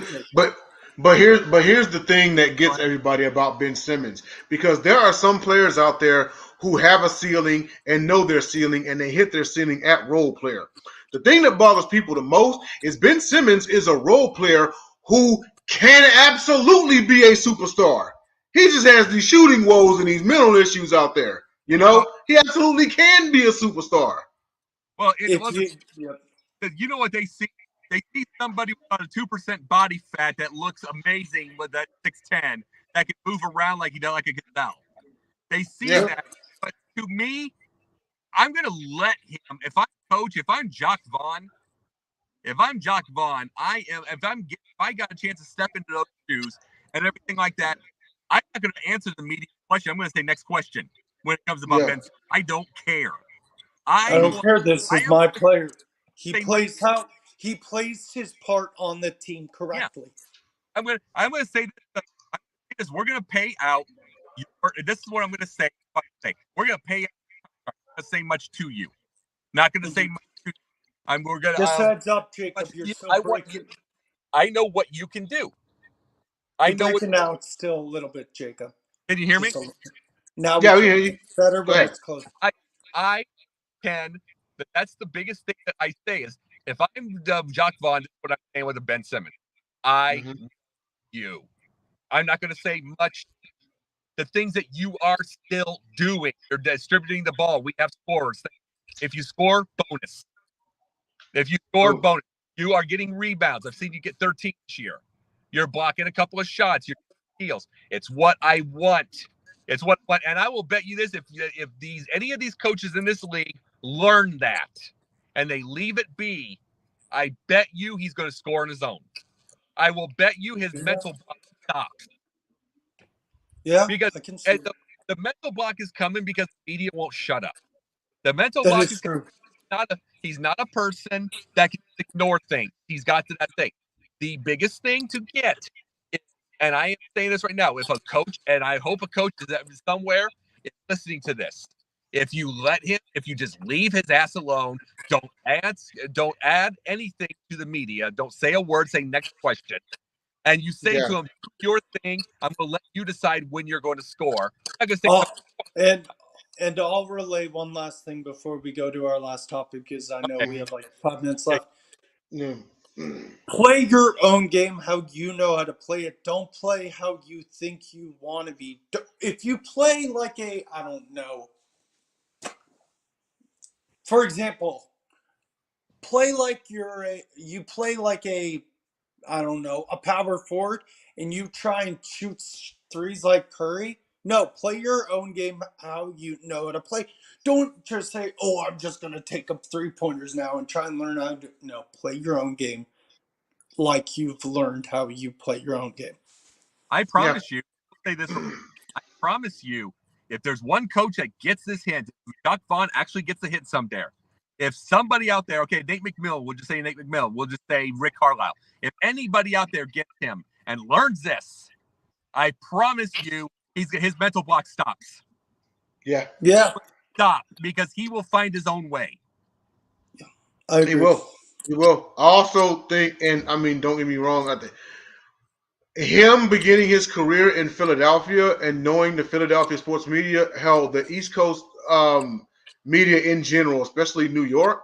thing that gets everybody about Ben Simmons, because there are some players out there who have a ceiling and know their ceiling, and they hit their ceiling at role player. The thing that bothers people the most is Ben Simmons is a role player who can absolutely be a superstar. He just has these shooting woes and these mental issues out there. You know, he absolutely can be a superstar. Well, you know what they see? They see somebody with a 2% body fat that looks amazing with that 6'10", that can move around like a gazelle. They see that. But to me, I'm going to let him. If I'm coach, if I'm Jacques Vaughn, if I got a chance to step into those shoes and everything like that, I'm not going to answer the media question. I'm going to say next question when it comes about Ben. I don't care. I don't care. This is my player. He plays his part on the team correctly. Yeah. I'm gonna say this. We're gonna pay out. This is what I'm gonna say. We're gonna pay out. I'm not gonna say much to you. Not gonna say much to you. We're gonna just heads up, Jacob. You're still breaking. I know what you can do. You're breaking out still a little bit, Jacob. Can you hear me? Now we hear you. Better when it's close. I can. That's the biggest thing that I say is if I'm Jacques Vaughn, this is what I'm saying with Ben Simmons. I Mhm. you. I'm not going to say much. The things that you are still doing, you're distributing the ball. We have scorers. If you score, bonus. If you score, True. bonus. You are getting rebounds. I've seen you get 13 this year. You're blocking a couple of shots. You're steals. It's what I want. It's what I want. And I will bet you this: if any of these coaches in this league learn that and they leave it be, I bet you he's going to score on his own. I will bet you his mental block stops. Yeah, Because I can see the mental block is coming because the media won't shut up. The mental that block is is true. he's not a person that can ignore things. He's got to that thing. The biggest thing to get is, and I am saying this right now, if a coach, and I hope a coach is somewhere is listening to this, if you let him, if you just leave his ass alone, don't add anything to the media, don't say a word, say next question, and you say Yeah. to him, do your thing. I'm going to let you decide when you're going to score. I'm going to say, Oh, and I'll relay one last thing before we go to our last topic because I know okay, we have like 5 minutes okay. left. Yeah. Play your own game how you know how to play it. Don't play how you think you want to be. If you play like I don't know. For example, you play like I don't know, a power forward and you try and shoot threes like Curry. No, play your own game how you know how to play. Don't just say, "Oh, I'm just going to take up 3-pointers now and try and learn how to do." No, play your own game like you've learned how you play your own game. I Yeah. promise you, I'll say this right. I promise you, if there's one coach that gets this hint, if Chuck Vaughn actually gets the hint someday. If somebody out there, okay, Nate McMillan, we'll just say Nate McMillan, we'll just say Rick Carlisle. If anybody out there gets him and learns this, I promise you, his mental block stops. Yeah. Yeah, Stop because he will find his own way. I He agree. will. He will. I also think, and I mean, don't get me wrong. I think him beginning his career in Philadelphia and knowing the Philadelphia sports media, hell, the East Coast media in general, especially New York,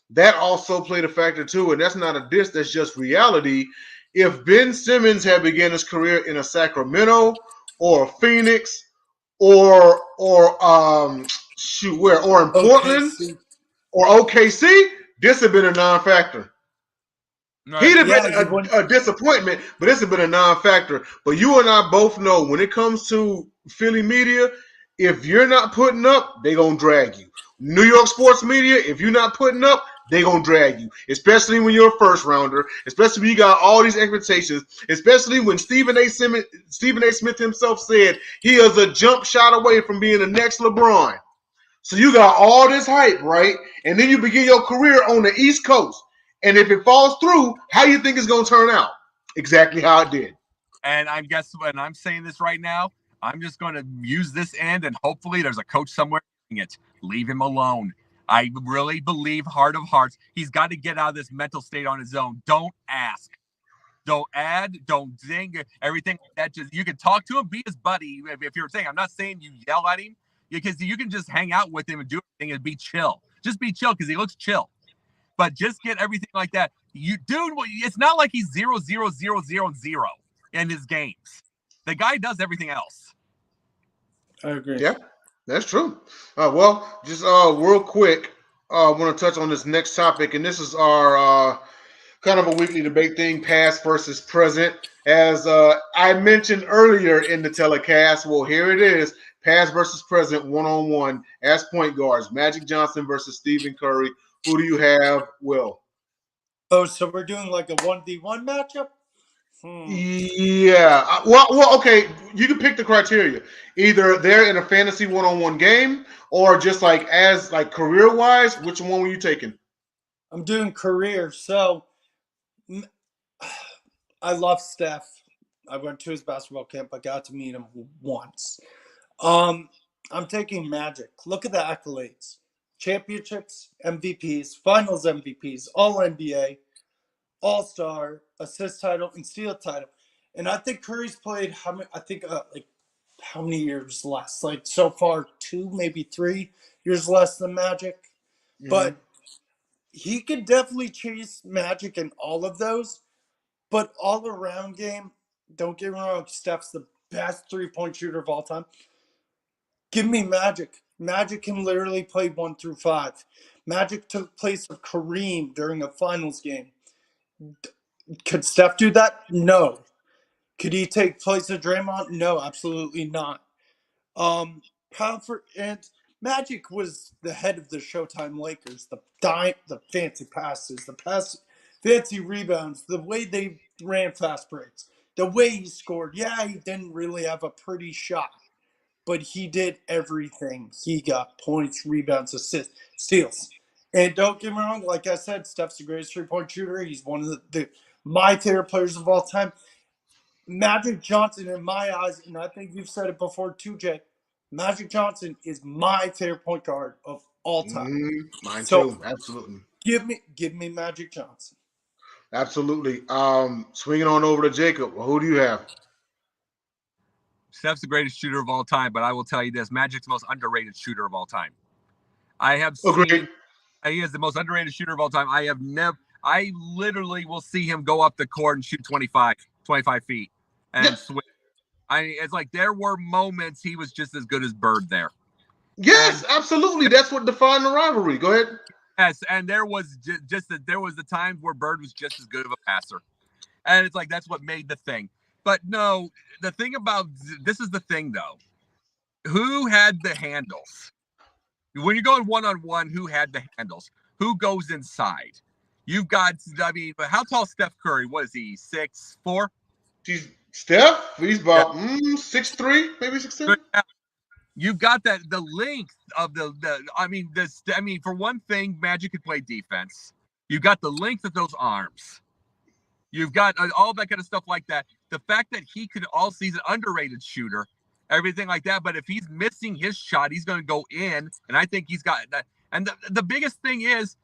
that also played a factor too. And that's not a diss, that's just reality. If Ben Simmons had begun his career in a Sacramento or a Phoenix or shoot where or in Okay, Portland see. or OKC, this had been a non-factor. Right. He'd have Yeah, you been wouldn't. a disappointment, but this has been a non-factor. But you and I both know when it comes to Philly media, if you're not putting up, they're going to drag you. New York sports media, if you're not putting up, they're going to drag you, especially when you're a first rounder, especially when you got all these expectations, especially when Stephen A. Smith himself said he is a jump shot away from being the next LeBron. So you got all this hype, right? And then you begin your career on the East Coast. And if it falls through, how you think it's going to turn out? Exactly how it did. And I'm saying this right now. I'm just going to use this end, and hopefully, there's a coach somewhere doing it. Leave him alone. I really believe, heart of hearts, he's got to get out of this mental state on his own. Don't ask. Don't add. Don't zing. Everything like that. Just you can talk to him, be his buddy. If you're saying, I'm not saying you yell at him, because you can just hang out with him and do everything and be chill. Just be chill because he looks chill. But just get everything like that. You dude, it's not like he's 0-0-0-0-0 in his games. The guy does everything else. I agree. Yeah, that's true. Well, just real quick, I want to touch on this next topic, and this is our kind of a weekly debate thing, past versus present. As I mentioned earlier in the telecast, well, here it is, past versus present, one-on-one as point guards, Magic Johnson versus Stephen Curry. Who do you have, Will? Oh, so we're doing like a 1v1 matchup? Yeah. Well, okay. You can pick the criteria. Either they're in a fantasy one-on-one game, or just like as like career-wise. Which one were you taking? I'm doing career. So I love Steph. I went to his basketball camp. I got to meet him once. I'm taking Magic. Look at the accolades: championships, MVPs, Finals MVPs, All NBA, All Star, assist title, and steal title. And I think Curry's played how many? I think like how many years less? Like so far, 2, maybe 3 years less than Magic. Mm-hmm. But he could definitely chase Magic in all of those, but all around game, don't get me wrong, Steph's the best 3-point shooter of all time. Give me Magic. Magic can literally play 1 through 5. Magic took place of Kareem during a finals game. Could Steph do that? No. Could he take place of Draymond? No, absolutely not. Pound for and Magic was the head of the Showtime Lakers. The fancy passes, fancy rebounds, the way they ran fast breaks, the way he scored. Yeah, he didn't really have a pretty shot, but he did everything. He got points, rebounds, assists, steals. And don't get me wrong, like I said, Steph's the greatest 3-point shooter. He's one of my favorite players of all time. Magic Johnson, in my eyes, and I think you've said it before too, Jay, Magic Johnson is my favorite point guard of all time. Mine So too. Absolutely. give me Magic Johnson. Absolutely. Swinging on over to Jacob. Who do you have? Steph's the greatest shooter of all time, but I will tell you this: Magic's the most underrated shooter of all time. I have seen he is the most underrated shooter of all time. I literally will see him go up the court and shoot 25 feet and swing. It's like there were moments he was just as good as Bird there. Yes, absolutely. That's what defined the rivalry. Go ahead. Yes, and there was there was the times where Bird was just as good of a passer, and it's like that's what made the thing. But no, the thing about this is the thing though. Who had the handles? When you're going one-on-one, who had the handles? Who goes inside? You've got, I mean, how tall Steph Curry? What is he, 6'4"? Steph? He's about 6'3", maybe 6'2". You've got the length of for one thing, Magic could play defense. You've got the length of those arms. You've got all that kind of stuff like that. The fact that he could also, he's an underrated shooter, everything like that. But if he's missing his shot, he's going to go in. And I think he's got that. And the biggest thing is,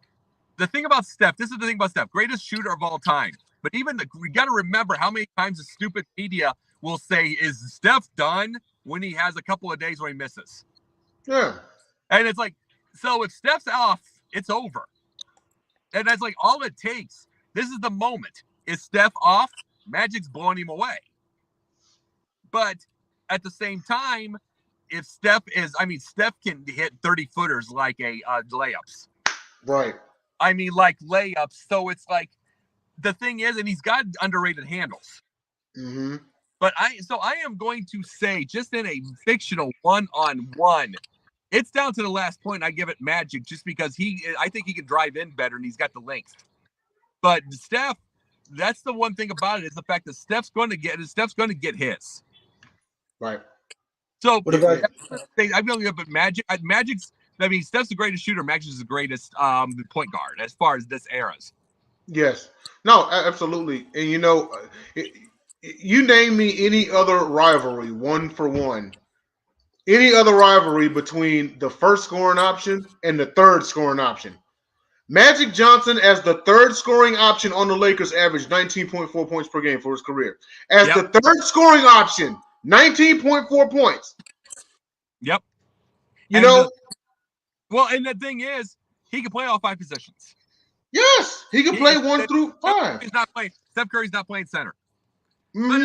the thing about Steph, this is the thing about Steph, greatest shooter of all time. But we got to remember how many times the stupid media will say, is Steph done, when he has a couple of days where he misses. Yeah. And it's like, so if Steph's off, it's over. And that's like all it takes. This is the moment. Is Steph off? Magic's blowing him away. But at the same time, if Steph can hit 30-footers like layups. Right. I mean, like layups. So it's like, the thing is, and he's got underrated handles. Mm-hmm. But I am going to say, just in a fictional one-on-one, it's down to the last point. I give it Magic just because I think he can drive in better and he's got the length. But Steph, that's the one thing about it, is the fact that Steph's going to get his. Right. So What about I feel but Steph's the greatest shooter. Magic's the greatest point guard as far as this era's. Yes. No, absolutely. And you name me any other rivalry, one for one. Any other rivalry between the first scoring option and the third scoring option. Magic Johnson, as the third scoring option on the Lakers, averaged 19.4 points per game for his career. As the third scoring option, 19.4 points. Yep. And the thing is, he can play all 5 positions. Yes, he can play 1 through 5. Steph Curry's not playing center. Mm-hmm. But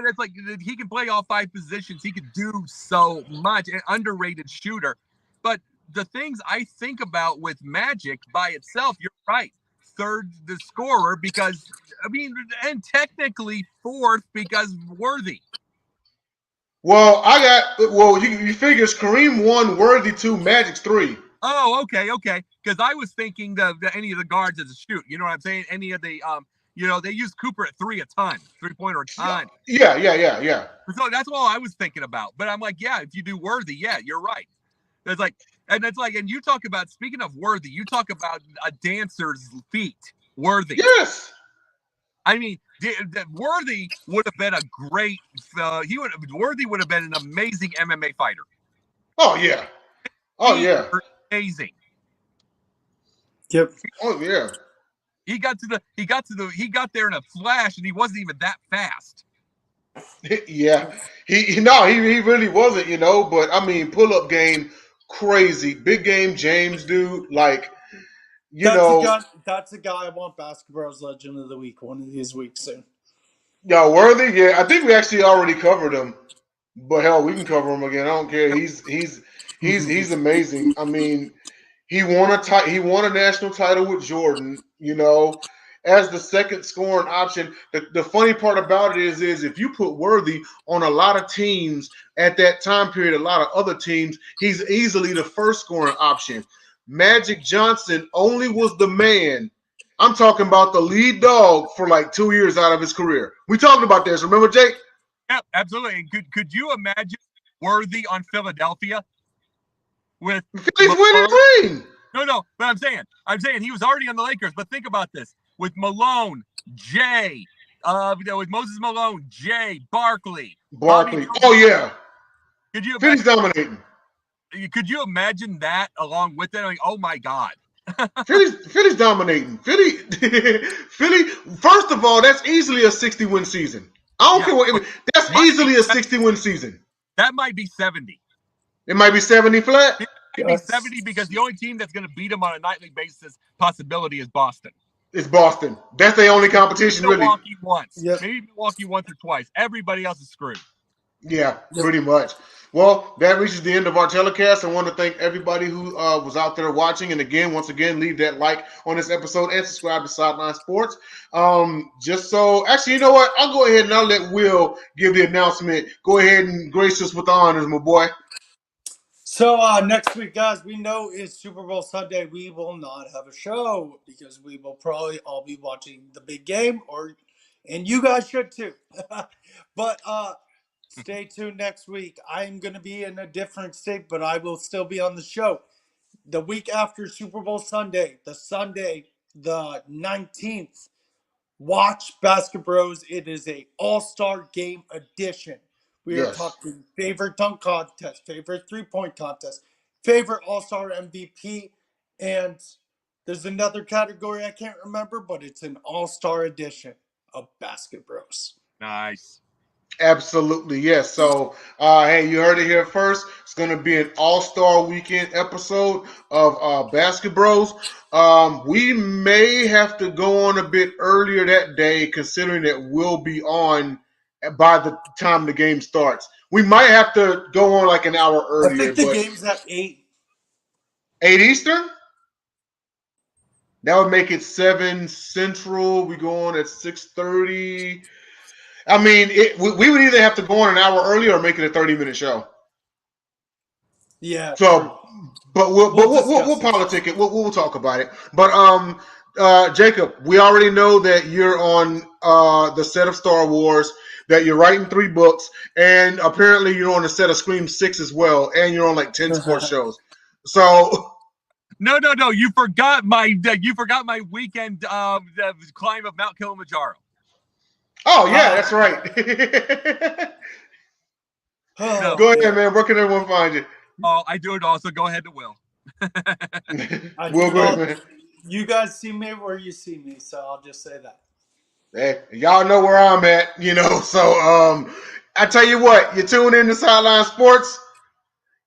it's like he can play all 5 positions. He could do so much. An underrated shooter. But the things I think about with Magic by itself, you're right. Third, the scorer, because and technically fourth because Worthy. Well, you figure Kareem 1, Worthy 2, Magic's 3. Oh, okay. Because I was thinking any of the guards as a shoot. You know what I'm saying? Any of the they use Cooper at 3 a ton, 3-pointer a ton. Yeah. So that's all I was thinking about. But I'm like, yeah, if you do Worthy, yeah, you're right. And you talk about, speaking of Worthy, you talk about a dancer's feet. Worthy. Yes. I mean, Worthy would have been a great. Worthy would have been an amazing MMA fighter. Oh yeah. Amazing. Yep. Oh yeah. He got there in a flash, and he wasn't even that fast. Yeah. He really wasn't, but pull-up game, crazy. Big game James, dude. Like, That's a guy I want Basketbros Legend of the Week one of these weeks soon. Yeah, Worthy. Yeah, I think we actually already covered him, but hell, we can cover him again. I don't care. He's amazing. I mean, he won a national title with Jordan. As the second scoring option. The funny part about it is if you put Worthy on a lot of teams at that time period, a lot of other teams, he's easily the first scoring option. Magic Johnson only was the man. I'm talking about the lead dog for like 2 years out of his career. We talked about this. Remember, Jake? Yeah, absolutely. Could you imagine Worthy on Philadelphia with Philly's winning ring? No, but I'm saying he was already on the Lakers. But think about this: with Malone, Jay, with Moses Malone, Jay, Barkley. Oh yeah. Could you Philly's dominating? Could you imagine that along with it? I mean, oh my God. Philly's dominating. Philly. First of all, that's easily a 60-win season. I don't care what. That's easily a 60-win season. That might be 70. It might be 70 flat. It might be 70 because the only team that's going to beat them on a nightly basis possibility is Boston. It's Boston. That's the only competition, really. Milwaukee once. Yep. Maybe Milwaukee once or twice. Everybody else is screwed. Yeah, pretty much. Well, that reaches the end of our telecast. I want to thank everybody who was out there watching. And again, once again, leave that like on this episode and subscribe to Sideline Sports. Actually, you know what? I'll go ahead and I'll let Will give the announcement. Go ahead and grace us with the honors, my boy. So next week, guys, we know it's Super Bowl Sunday. We will not have a show because we will probably all be watching the big game, and you guys should too. But stay tuned next week. I'm going to be in a different state, but I will still be on the show. The week after Super Bowl Sunday, the 19th, watch BasketBros. It is a all-star game edition. We are talking favorite dunk contest, favorite three-point contest, favorite all-star MVP, and there's another category I can't remember, but it's an all-star edition of BasketBros. Nice. Absolutely, yes. So, hey, you heard it here first. It's going to be an all-star weekend episode of BasketBros. We may have to go on a bit earlier that day, considering that we'll be on by the time the game starts. We might have to go on like an hour earlier. I think the game's at 8. 8 Eastern? That would make it 7 Central. We go on at 6:30. I mean, we would either have to go on an hour earlier or make it a 30-minute show. Yeah. So, true. but we'll politic it. We'll talk about it. But Jacob, we already know that you're on the set of Star Wars, that you're writing 3 books, and apparently you're on the set of Scream 6 as well, and you're on like 10 sports shows. So. No. You forgot my weekend climb of Mount Kilimanjaro. Oh yeah, that's right. Go ahead, man. Where can everyone find you? Oh, I do it also. Go ahead to Will. Will, go ahead, man. You guys see me where you see me, so I'll just say that. Hey, y'all know where I'm at, So I tell you what, you tune in to Sideline Sports.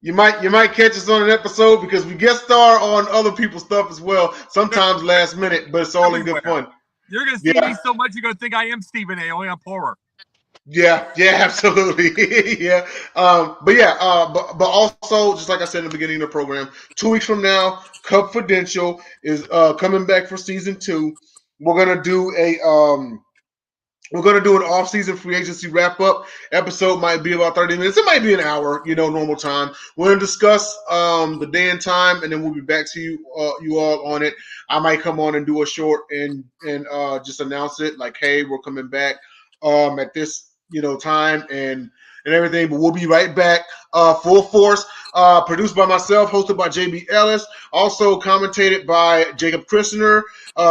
You might catch us on an episode because we guest star on other people's stuff as well. Sometimes last minute, but it's all in good fun. You're going to see me so much, you're going to think I am Stephen A. Only I'm poorer. Yeah, absolutely. Yeah. But also, just like I said in the beginning of the program, 2 weeks from now, Cupfidential is coming back for season 2. We're gonna do an off-season free agency wrap-up. Episode might be about 30 minutes. It might be an hour, normal time. We're gonna discuss the day and time, and then we'll be back to you all on it. I might come on and do a short and just announce it, like, hey, we're coming back at this time and everything. But we'll be right back, full force. Produced by myself, hosted by JB Ellis, also commentated by Jacob Christner,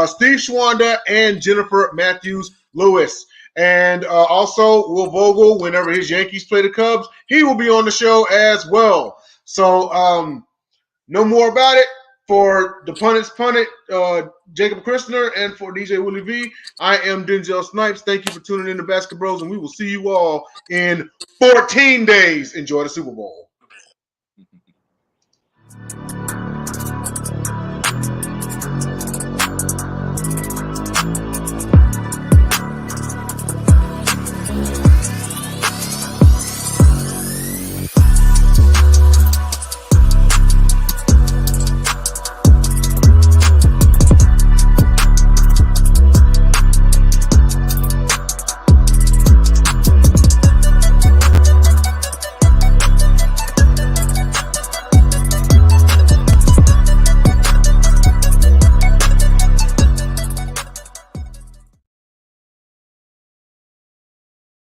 Steve Schwanda, and Jennifer Matthews Lewis. And also Will Vogel, whenever his Yankees play the Cubs, he will be on the show as well. So no more about it. For the Punnet's Punnet, Jacob Christner, and for DJ Willie V, I am Denzel Snipes. Thank you for tuning in to BasketBros, and we will see you all in 14 days. Enjoy the Super Bowl.